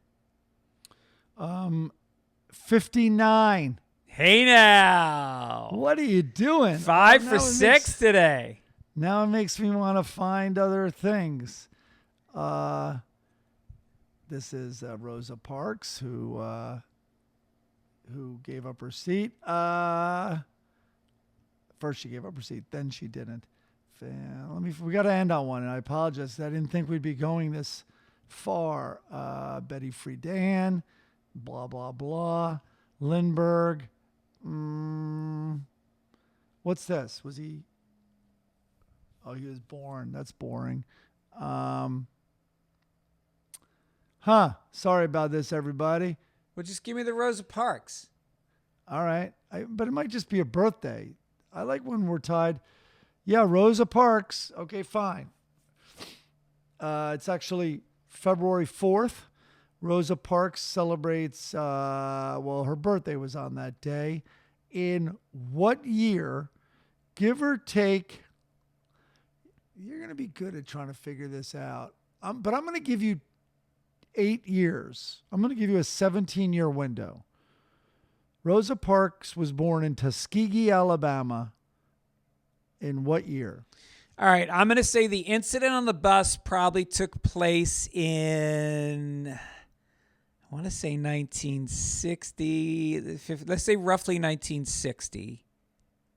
59. Hey now. What are you doing? 5 Now for it 6 today. Now it makes me want to find other things. This is Rosa Parks, who gave up her seat. First she gave up her seat, then she didn't. We got to end on one, and I apologize. I didn't think we'd be going this far. Betty Friedan, blah, blah, blah. Lindbergh. What's this? Was he? Oh, he was born. That's boring. Sorry about this, everybody. Well, just give me the Rosa Parks. All right. But it might just be a birthday. I like when we're tied. Yeah, Rosa Parks. Okay, fine. It's actually February 4th. Rosa Parks celebrates, her birthday was on that day. In what year, give or take, you're going to be good at trying to figure this out. But I'm going to give you 8 years. I'm going to give you a 17-year window. Rosa Parks was born in Tuskegee, Alabama. In what year? All right, I'm going to say the incident on the bus probably took place in, I want to say 1960. Let's say roughly 1960.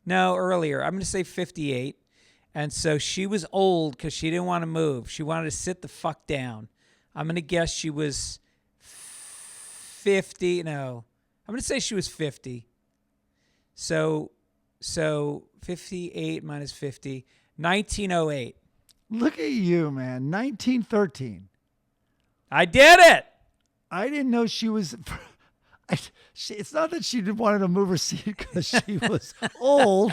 No, earlier. I'm going to say 58. And so she was old because she didn't want to move. She wanted to sit the fuck down. I'm going to guess she was 50. No, I'm going to say she was 50. So 58 minus 50, 1908. Look at you, man. 1913. I did it. I didn't know she was. It's not that she wanted to move her seat because she was old.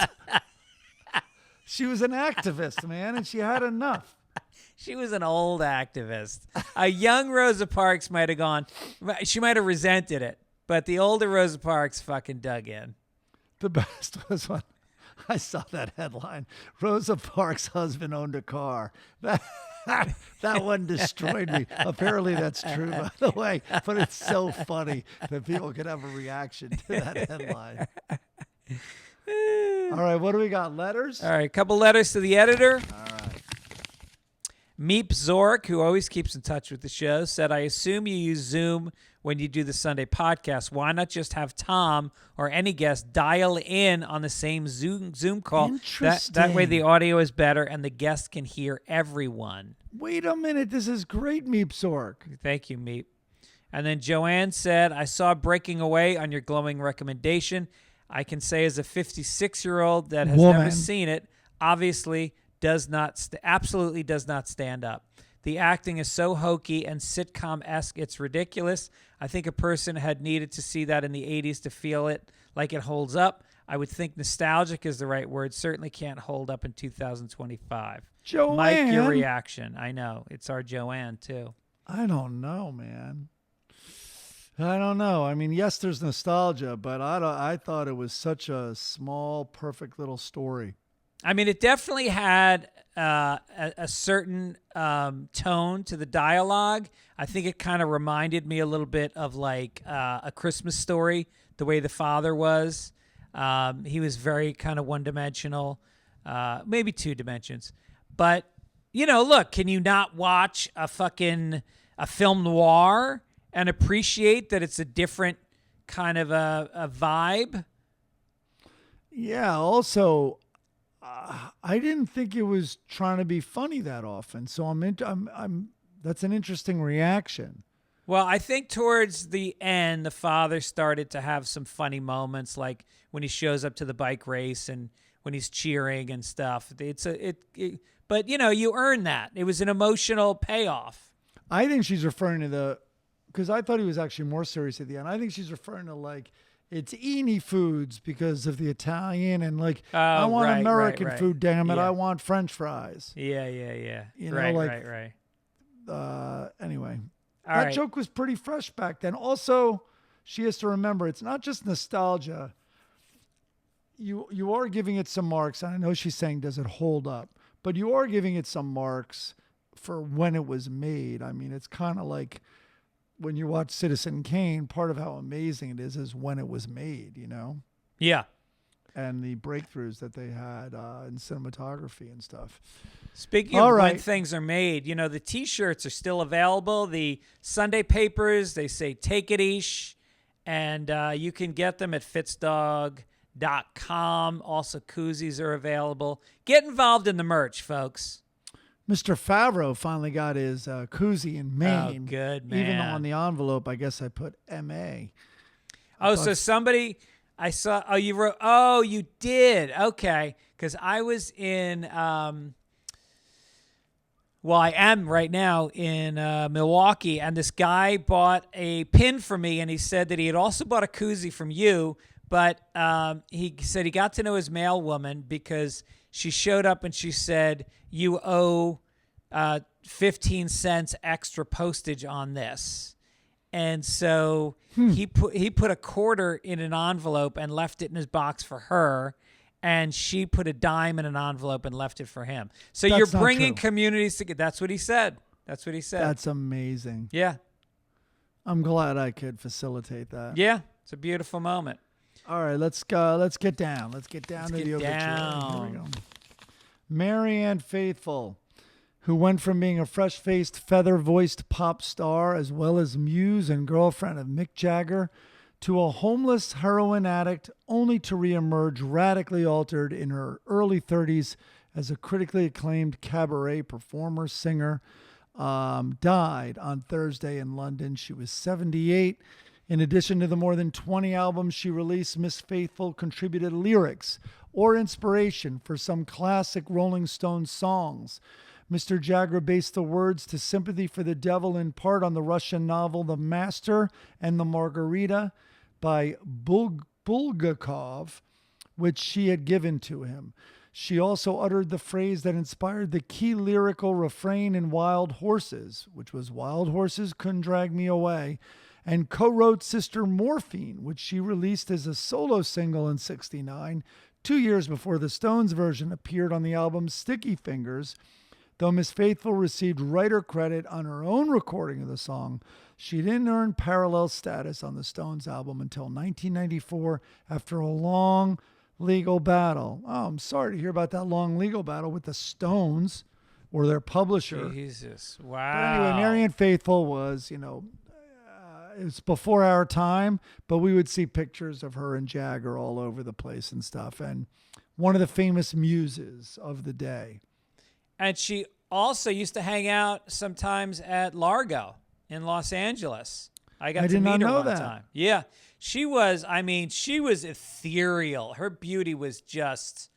She was an activist, man, and she had enough. She was an old activist. A young Rosa Parks might have gone. She might have resented it, but the older Rosa Parks fucking dug in. The best was when I saw that headline. Rosa Parks' husband owned a car. That one destroyed me. Apparently that's true, by the way. But it's so funny that people could have a reaction to that headline. All right, what do we got? Letters? All right, a couple letters to the editor. All right. Meep Zork, who always keeps in touch with the show, said, I assume you use Zoom when you do the Sunday podcast. Why not just have Tom or any guest dial in on the same Zoom call? Interesting. That way the audio is better and the guest can hear everyone. Wait a minute. This is great, Meep Zork. Thank you, Meep. And then Joanne said, I saw Breaking Away on your glowing recommendation. I can say as a 56-year-old that has never seen it, obviously absolutely does not stand up. The acting is so hokey and sitcom-esque, it's ridiculous. I think a person had needed to see that in the 80s to feel it like it holds up. I would think nostalgic is the right word. Certainly can't hold up in 2025. Joanne. Mike, your reaction. I know. It's our Joanne, too. I don't know, man. I don't know. I mean, yes, there's nostalgia, but I thought it was such a small, perfect little story. I mean, it definitely had a certain tone to the dialogue. I think it kind of reminded me a little bit of like A Christmas Story, the way the father was. He was very kind of one-dimensional, maybe 2 dimensions. But, you know, look, can you not watch a film noir and appreciate that it's a different kind of a vibe? Yeah, also, I didn't think it was trying to be funny that often. So that's an interesting reaction. Well, I think towards the end, the father started to have some funny moments, like when he shows up to the bike race and when he's cheering and stuff. But you know, you earn that. It was an emotional payoff. I think she's referring to because I thought he was actually more serious at the end. I think she's referring to like, it's Eni Foods because of the Italian and like, I want American food, damn it. Yeah. I want French fries. Yeah. You know, right. Anyway, All that right. joke was pretty fresh back then. Also, she has to remember, it's not just nostalgia. You are giving it some marks. And I know she's saying, does it hold up? But you are giving it some marks for when it was made. I mean, it's kind of like, when you watch Citizen Kane, part of how amazing it is when it was made, you know? Yeah. And the breakthroughs that they had in cinematography and stuff. Speaking of when things are made, you know, the T-shirts are still available. The Sunday papers, they say take it ish. And you can get them at fitzdogradio.com. Also, koozies are available. Get involved in the merch, folks. Mr. Favreau finally got his koozie in Maine. Oh, good, man. Even though on the envelope, I guess I put M.A. So somebody, I saw, you wrote, oh, you did. Okay. Because I was in, I am right now in Milwaukee, and this guy bought a pin for me, and he said that he had also bought a koozie from you, but he said he got to know his mailwoman because she showed up and she said, you owe 15 cents extra postage on this. And so he put a quarter in an envelope and left it in his box for her. and she put a dime in an envelope and left it for him. So That's you're not bringing true. communities together. That's what he said. That's amazing. Yeah. I'm glad I could facilitate that. Yeah. It's a beautiful moment. All right, let's go. Let's get down. Let's get down to the obituary. Here we go. Marianne Faithfull, who went from being a fresh-faced, feather-voiced pop star as well as muse and girlfriend of Mick Jagger to a homeless heroin addict, only to reemerge radically altered in her early 30s as a critically acclaimed cabaret performer, singer, died on Thursday in London. She was 78. In addition to the more than 20 albums she released, Miss Faithfull contributed lyrics or inspiration for some classic Rolling Stones songs. Mr. Jagger based the words to Sympathy for the Devil in part on the Russian novel The Master and the Margarita by Bulgakov, which she had given to him. She also uttered the phrase that inspired the key lyrical refrain in Wild Horses, which was "Wild Horses Couldn't Drag Me Away," and co-wrote Sister Morphine, which she released as a solo single in '69, 2 years before the Stones version appeared on the album Sticky Fingers. Though Miss Faithfull received writer credit on her own recording of the song, she didn't earn parallel status on the Stones album until 1994 after a long legal battle. Oh, I'm sorry to hear about that long legal battle with the Stones or their publisher. Jesus. But Wow. anyway, Marianne Faithfull was, it's before our time, but we would see pictures of her and Jagger all over the place and stuff. And one of the famous muses of the day. And she also used to hang out sometimes at Largo in Los Angeles. I got to meet her one time. Yeah. She was ethereal. Her beauty was just,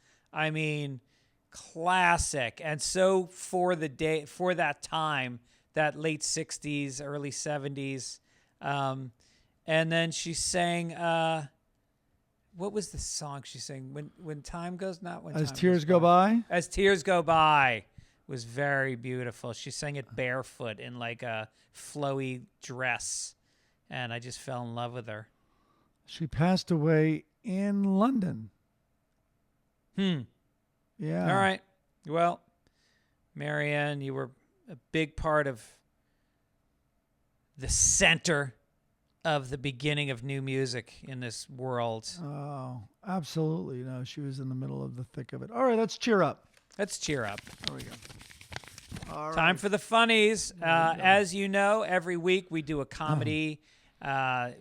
classic. And so for that time, that late 60s, early 70s. And then she sang, what was the song she sang? When time goes, not when As time Tears goes Go By? As Tears Go By was very beautiful. She sang it barefoot in like a flowy dress. And I just fell in love with her. She passed away in London. Yeah. All right. Well, Marianne, you were a big part of the center of the beginning of new music in this world. Oh, absolutely. No, she was in the middle of the thick of it. All right, let's cheer up. Let's cheer up. There we go. All Time right. for the funnies. As you know, every week we do a comedy.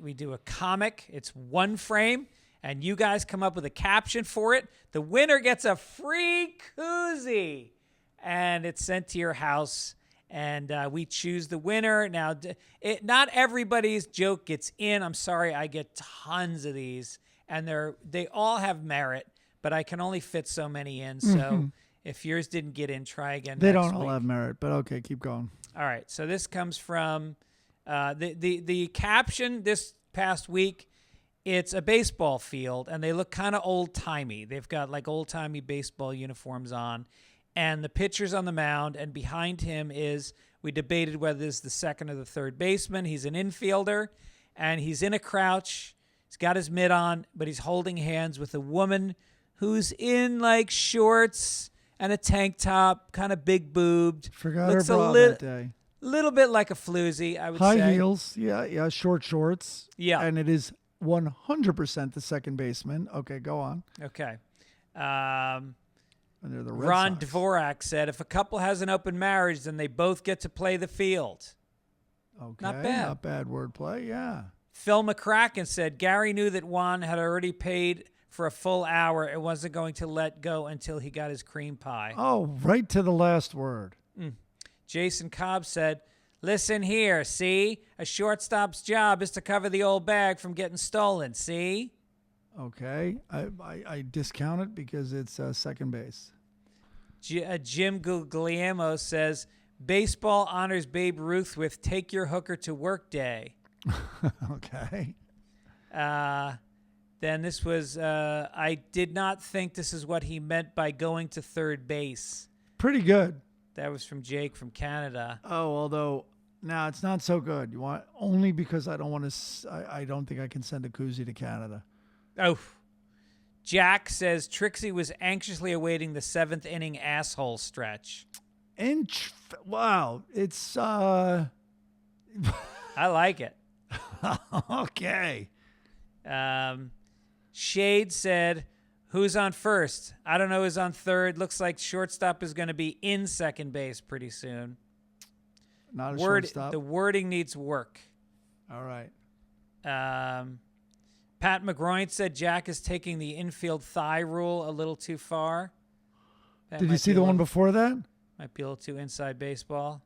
We do a comic. It's one frame, and you guys come up with a caption for it. The winner gets a free koozie, and it's sent to your house. And we choose the winner. Now, not everybody's joke gets in. I'm sorry, I get tons of these, and they all have merit, but I can only fit so many in. So if yours didn't get in, try again. They next don't all week. have merit, but okay, keep going. All right. So this comes from the caption this past week. It's a baseball field, and they look kind of old timey. They've got like old timey baseball uniforms on. And the pitcher's on the mound, and behind him we debated whether this is the second or the third baseman. He's an infielder, and he's in a crouch. He's got his mitt on, but he's holding hands with a woman who's in like shorts and a tank top, kind of big boobed. Forgot Looks her bra that day. Little bit like a floozy, I would say. High heels, yeah, short shorts. Yeah. And it is 100% the second baseman. Okay, go on. Okay. And they're the Red Ron Sox. Dvorak said, if a couple has an open marriage, then they both get to play the field. Okay, Not bad. Not bad wordplay, yeah. Phil McCracken said, Gary knew that Juan had already paid for a full hour and wasn't going to let go until he got his cream pie. Oh, right to the last word. Jason Cobb said, listen here, see? A shortstop's job is to cover the old bag from getting stolen, see? Okay, I discount it because it's second base. Jim Guglielmo says, baseball honors Babe Ruth with Take Your Hooker to Work Day. Okay. Then this was, I did not think this is what he meant by going to third base. Pretty good. That was from Jake from Canada. Oh, although now it's not so good. You want only because I don't want to. I don't think I can send a koozie to Canada. Oh, Jack says Trixie was anxiously awaiting the 7th inning asshole stretch. Wow. It's, I like it. okay. Shade said, who's on first? I don't know who's on third. Looks like shortstop is going to be in second base pretty soon. Not a shortstop. The wording needs work. All right. Pat McGroin said Jack is taking the infield thigh rule a little too far. Did you see the one before that? Might be a little too inside baseball.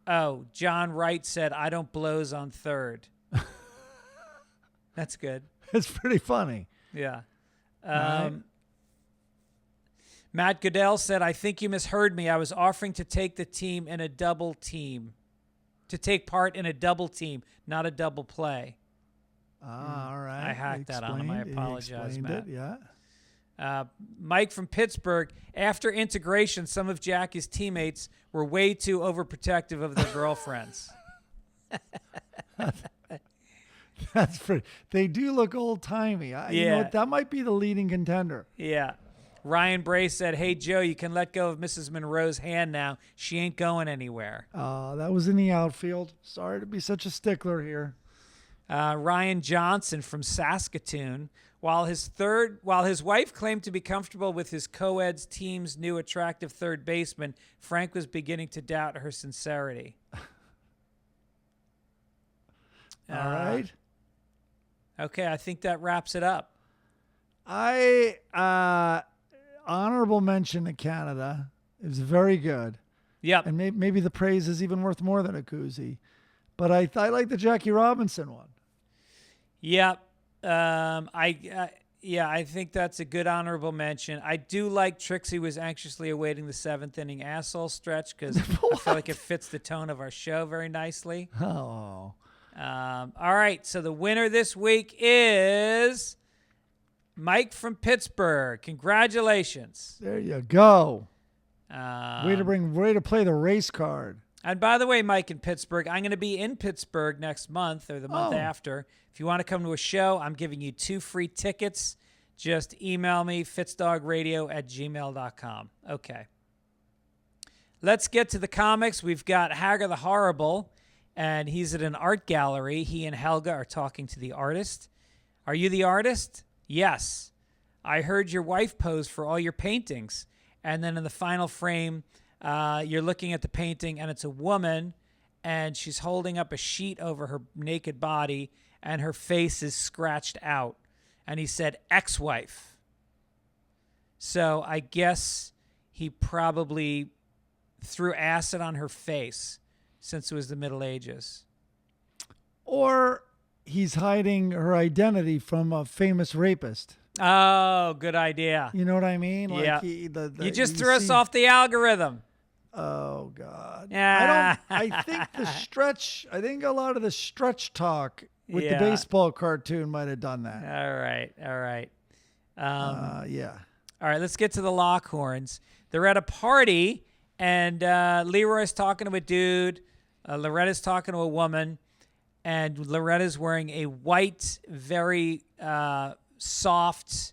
Oh, John Wright said, I don't blows on third. That's good. It's pretty funny. Yeah. Right. Matt Goodell said, I think you misheard me. I was offering to take the team in a double team. To take part in a double team, not a double play. All right. I hacked that on him. I apologize, Matt. Yeah. Mike from Pittsburgh, after integration, some of Jackie's teammates were way too overprotective of their girlfriends. That's pretty. They do look old-timey. You know what? That might be the leading contender. Yeah. Ryan Bray said, hey, Joe, you can let go of Mrs. Monroe's hand now. She ain't going anywhere. That was in the outfield. Sorry to be such a stickler here. Ryan Johnson from Saskatoon. While his wife claimed to be comfortable with his co-ed's team's new attractive third baseman, Frank was beginning to doubt her sincerity. All right. Okay, I think that wraps it up. Honorable mention to Canada. It was very good. Yep. And maybe the praise is even worth more than a koozie. But I like the Jackie Robinson one. Yep. I think that's a good honorable mention. I do like Trixie was anxiously awaiting the 7th inning asshole stretch because I feel like it fits the tone of our show very nicely. Oh. All right. So the winner this week is Mike from Pittsburgh. Congratulations. There you go. Way to play the race card. And by the way, Mike in Pittsburgh, I'm going to be in Pittsburgh next month or the month after. If you want to come to a show, I'm giving you 2 free tickets. Just email me, fitzdogradio@gmail.com. Okay. Let's get to the comics. We've got Hagar the Horrible, and he's at an art gallery. He and Helga are talking to the artist. Are you the artist? Yes. I heard your wife pose for all your paintings. And then in the final frame, you're looking at the painting, and it's a woman, and she's holding up a sheet over her naked body, and her face is scratched out. And he said, ex-wife. So I guess he probably threw acid on her face since it was the Middle Ages. Or he's hiding her identity from a famous rapist. Oh, good idea. You know what I mean? Yeah. Like you just threw us off the algorithm. Oh God. Yeah. I think a lot of the stretch talk with the baseball cartoon might have done that. All right. Yeah. All right, let's get to the Lockhorns. They're at a party, and Leroy's talking to a dude. Loretta's talking to a woman, and Loretta's wearing a white, very soft,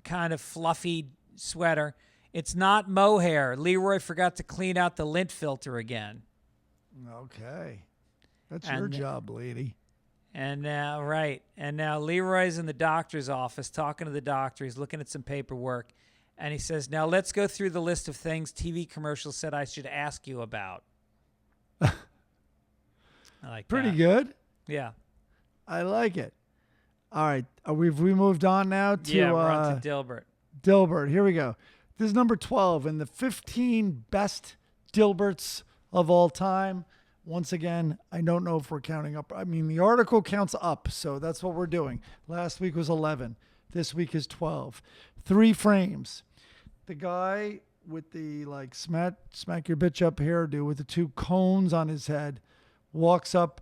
kind of fluffy sweater. It's not mohair. Leroy forgot to clean out the lint filter again. Okay. That's your job, lady. And now Leroy's in the doctor's office talking to the doctor. He's looking at some paperwork, and he says, now let's go through the list of things TV commercials said I should ask you about. I like Pretty that. good. Yeah. I like it. All right. We moved on now to we're on to Dilbert. Dilbert. Here we go. This is number 12 in the 15 best Dilberts of all time. Once again, I don't know if we're counting up. I mean, the article counts up, so that's what we're doing. Last week was 11. This week is 12. 3 frames. The guy with the smack your bitch up hairdo with the 2 cones on his head walks up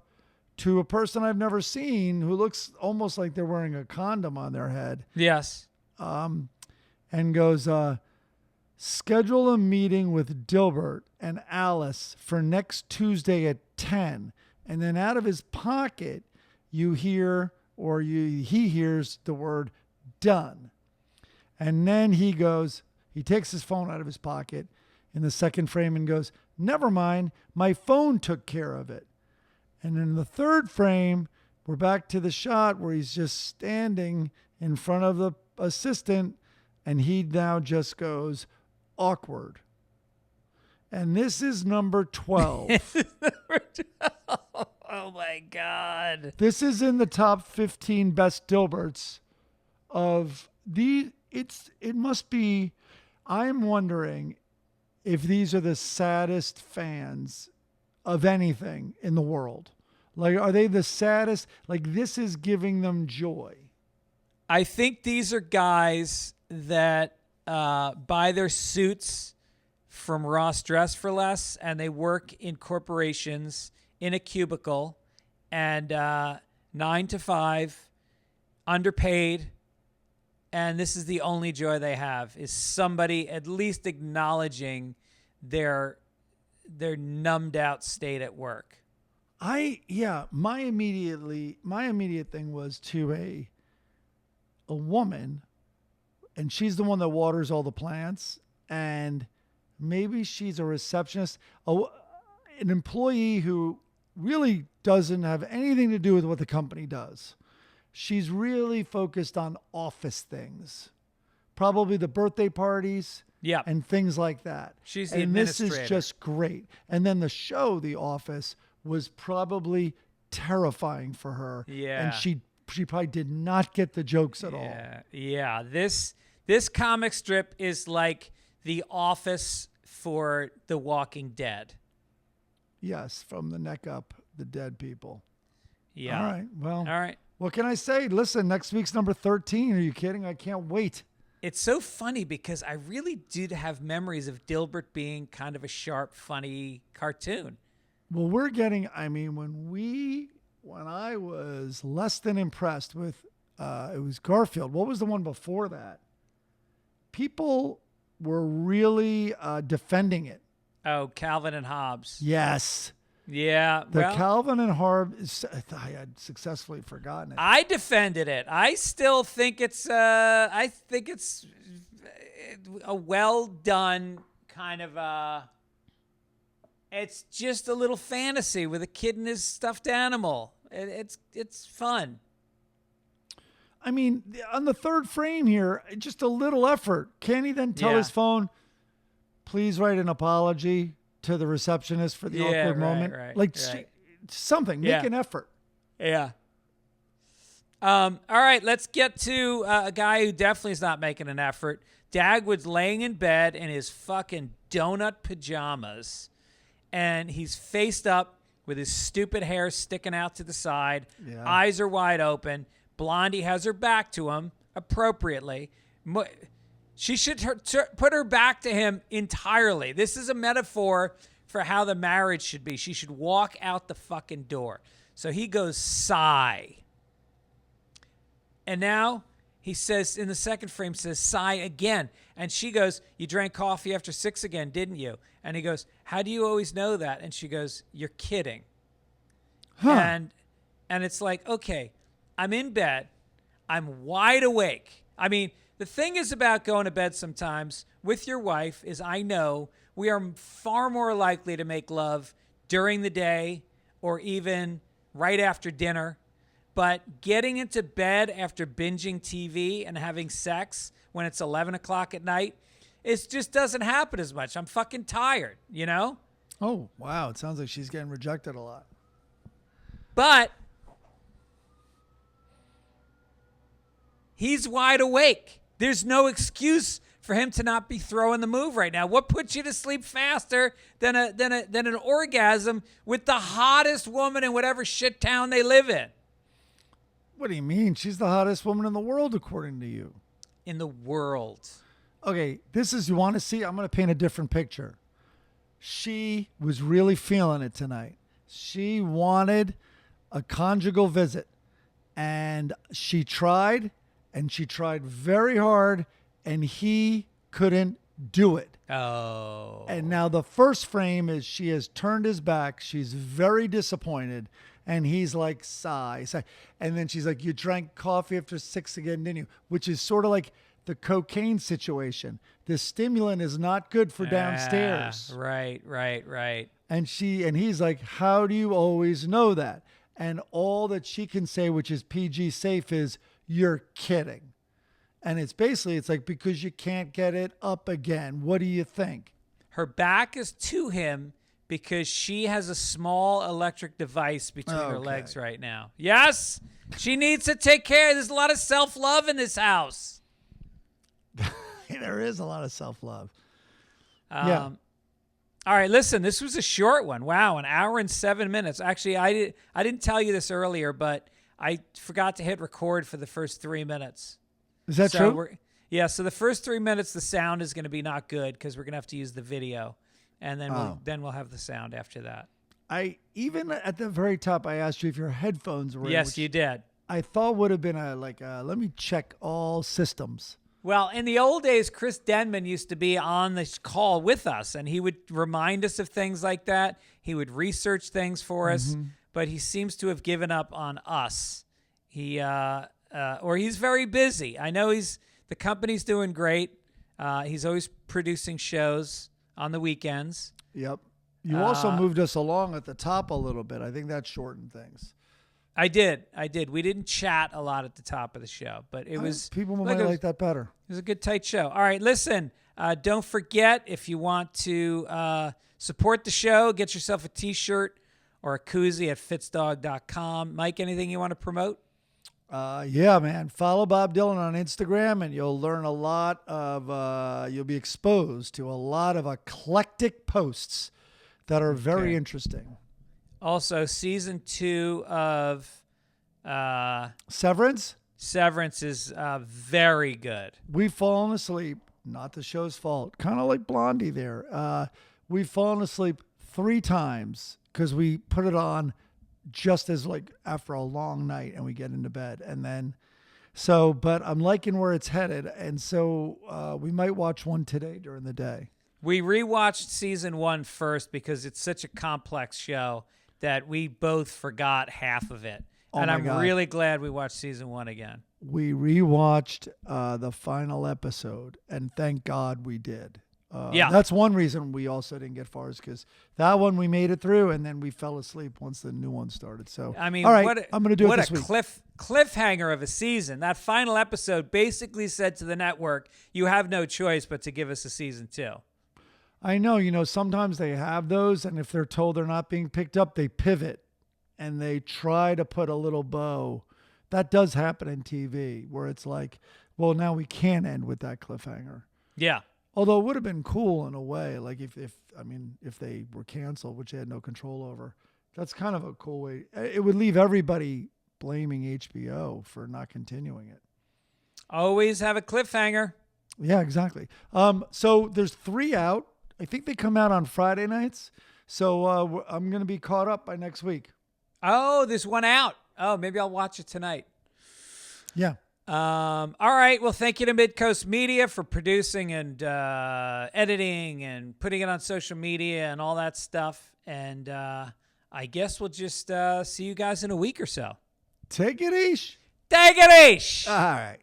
to a person I've never seen who looks almost like they're wearing a condom on their head. Yes. And goes, schedule a meeting with Dilbert and Alice for next Tuesday at 10. And then out of his pocket, he hears the word done. And then he takes his phone out of his pocket in the second frame and goes, never mind, my phone took care of it. And in the third frame, we're back to the shot where he's just standing in front of the assistant, and he now just goes, awkward. And this is number 12. Oh my God. This is in the top 15 best Dilberts of the, it must be, I'm wondering if these are the saddest fans of anything in the world. Like, are they the saddest? Like, this is giving them joy. I think these are guys that buy their suits from Ross Dress for Less, and they work in corporations in a cubicle and 9 to 5, underpaid. And this is the only joy they have, is somebody at least acknowledging their numbed out state at work. My immediate thing was to a woman, and she's the one that waters all the plants, and maybe she's a receptionist, an employee who really doesn't have anything to do with what the company does. She's really focused on office things, probably the birthday parties, and things like that. She's the and this administrator. is just great. And then the show, The Office, was probably terrifying for her. Yeah. And she probably did not get the jokes at all. Yeah. This comic strip is like The Office for The Walking Dead. Yes, from the neck up, the dead people. Yeah. All right. Well, All right. what can I say? Listen, next week's number 13. Are you kidding? I can't wait. It's so funny because I really did have memories of Dilbert being kind of a sharp, funny cartoon. Well, we're getting, I mean, when I was less than impressed with, it was Garfield. What was the one before that? People were really defending it. Oh, Calvin and Hobbes. Yes. Yeah. The well, Calvin and Hobbes, I had successfully forgotten it. I defended it. I still think it's a well done kind of it's just a little fantasy with a kid and his stuffed animal. It's fun. I mean, on the third frame here, just a little effort. Can he then tell his phone, please write an apology to the receptionist for the awkward moment? Something. Make an effort. Yeah. All right, let's get to a guy who definitely is not making an effort. Dagwood's laying in bed in his fucking donut pajamas, and he's faced up with his stupid hair sticking out to the side. Yeah. Eyes are wide open. Blondie has her back to him appropriately. She should put her back to him entirely. This is a metaphor for how the marriage should be. She should walk out the fucking door. So he goes, sigh. And now he says, in the second frame, says, sigh again. And she goes, you drank coffee after 6 again, didn't you? And he goes, how do you always know that? And she goes, you're kidding. Huh. And it's like, okay, I'm in bed. I'm wide awake. I mean, the thing is about going to bed sometimes with your wife is I know we are far more likely to make love during the day or even right after dinner. But getting into bed after binging TV and having sex when it's 11 o'clock at night, it just doesn't happen as much. I'm fucking tired, you know? Oh, wow. It sounds like she's getting rejected a lot. But he's wide awake. There's no excuse for him to not be throwing the move right now. What puts you to sleep faster than an orgasm with the hottest woman in whatever shit town they live in? What do you mean? She's the hottest woman in the world, according to you. In the world. Okay, you want to see? I'm going to paint a different picture. She was really feeling it tonight. She wanted a conjugal visit, and she tried very hard, and he couldn't do it. Oh. And now the first frame is she has turned his back. She's very disappointed. And he's like, sigh. And then she's like, you drank coffee after 6 again, didn't you? Which is sort of like the cocaine situation. The stimulant is not good for downstairs. Right. And he's like, how do you always know that? And all that she can say, which is PG safe, is you're kidding. And it's like, because you can't get it up again. What do you think? Her back is to him because she has a small electric device between her legs right now. Yes, she needs to take care. There's a lot of self-love in this house. There is a lot of self-love. All right, listen, this was a short one. Wow, 1 hour and 7 minutes. Actually, I didn't tell you this earlier, but I forgot to hit record for the first 3 minutes. Is that true? So the first 3 minutes, the sound is going to be not good because we're going to have to use the video, and then we'll have the sound after that. Even at the very top, I asked you if your headphones were in. Yes, you did. I thought would have been let me check all systems. Well, in the old days, Chris Denman used to be on this call with us, and he would remind us of things like that. He would research things for us, but he seems to have given up on us. Or he's very busy. I know the company's doing great. He's always producing shows on the weekends. Yep. You also moved us along at the top a little bit. I think that shortened things. I did. We didn't chat a lot at the top of the show, but it was... People might like that better. It was a good, tight show. All right, listen, don't forget, if you want to support the show, get yourself a T-shirt or a koozie at fitzdog.com. Mike, anything you want to promote? Yeah, man. Follow Bob Dylan on Instagram, and you'll learn a lot of... you'll be exposed to a lot of eclectic posts that are very interesting. Also, season 2 of Severance is very good. We've fallen asleep. Not the show's fault. Kind of like Blondie there. We've fallen asleep 3 times because we put it on just as after a long night and we get into bed. And then, but I'm liking where it's headed. And so we might watch one today during the day. We rewatched season 1 first because it's such a complex show that we both forgot half of it. And I'm really glad we watched season 1 again. We rewatched the final episode, and thank God we did. That's one reason we also didn't get far, is because that one we made it through, and then we fell asleep once the new one started. So, I mean, all right, I'm going to do it this week. What a cliffhanger of a season. That final episode basically said to the network, you have no choice but to give us a season 2. I know, sometimes they have those, and if they're told they're not being picked up, they pivot and they try to put a little bow. That does happen in TV, where it's like, well, now we can't end with that cliffhanger. Yeah. Although it would have been cool in a way, like if they were canceled, which they had no control over. That's kind of a cool way. It would leave everybody blaming HBO for not continuing it. Always have a cliffhanger. Yeah, exactly. So there's 3 out. I think they come out on Friday nights. So I'm going to be caught up by next week. Oh, there's 1 out. Oh, maybe I'll watch it tonight. Yeah. All right. Well, thank you to Midcoast Media for producing and editing and putting it on social media and all that stuff. And I guess we'll just see you guys in a week or so. Take it easy. Take it easy. All right.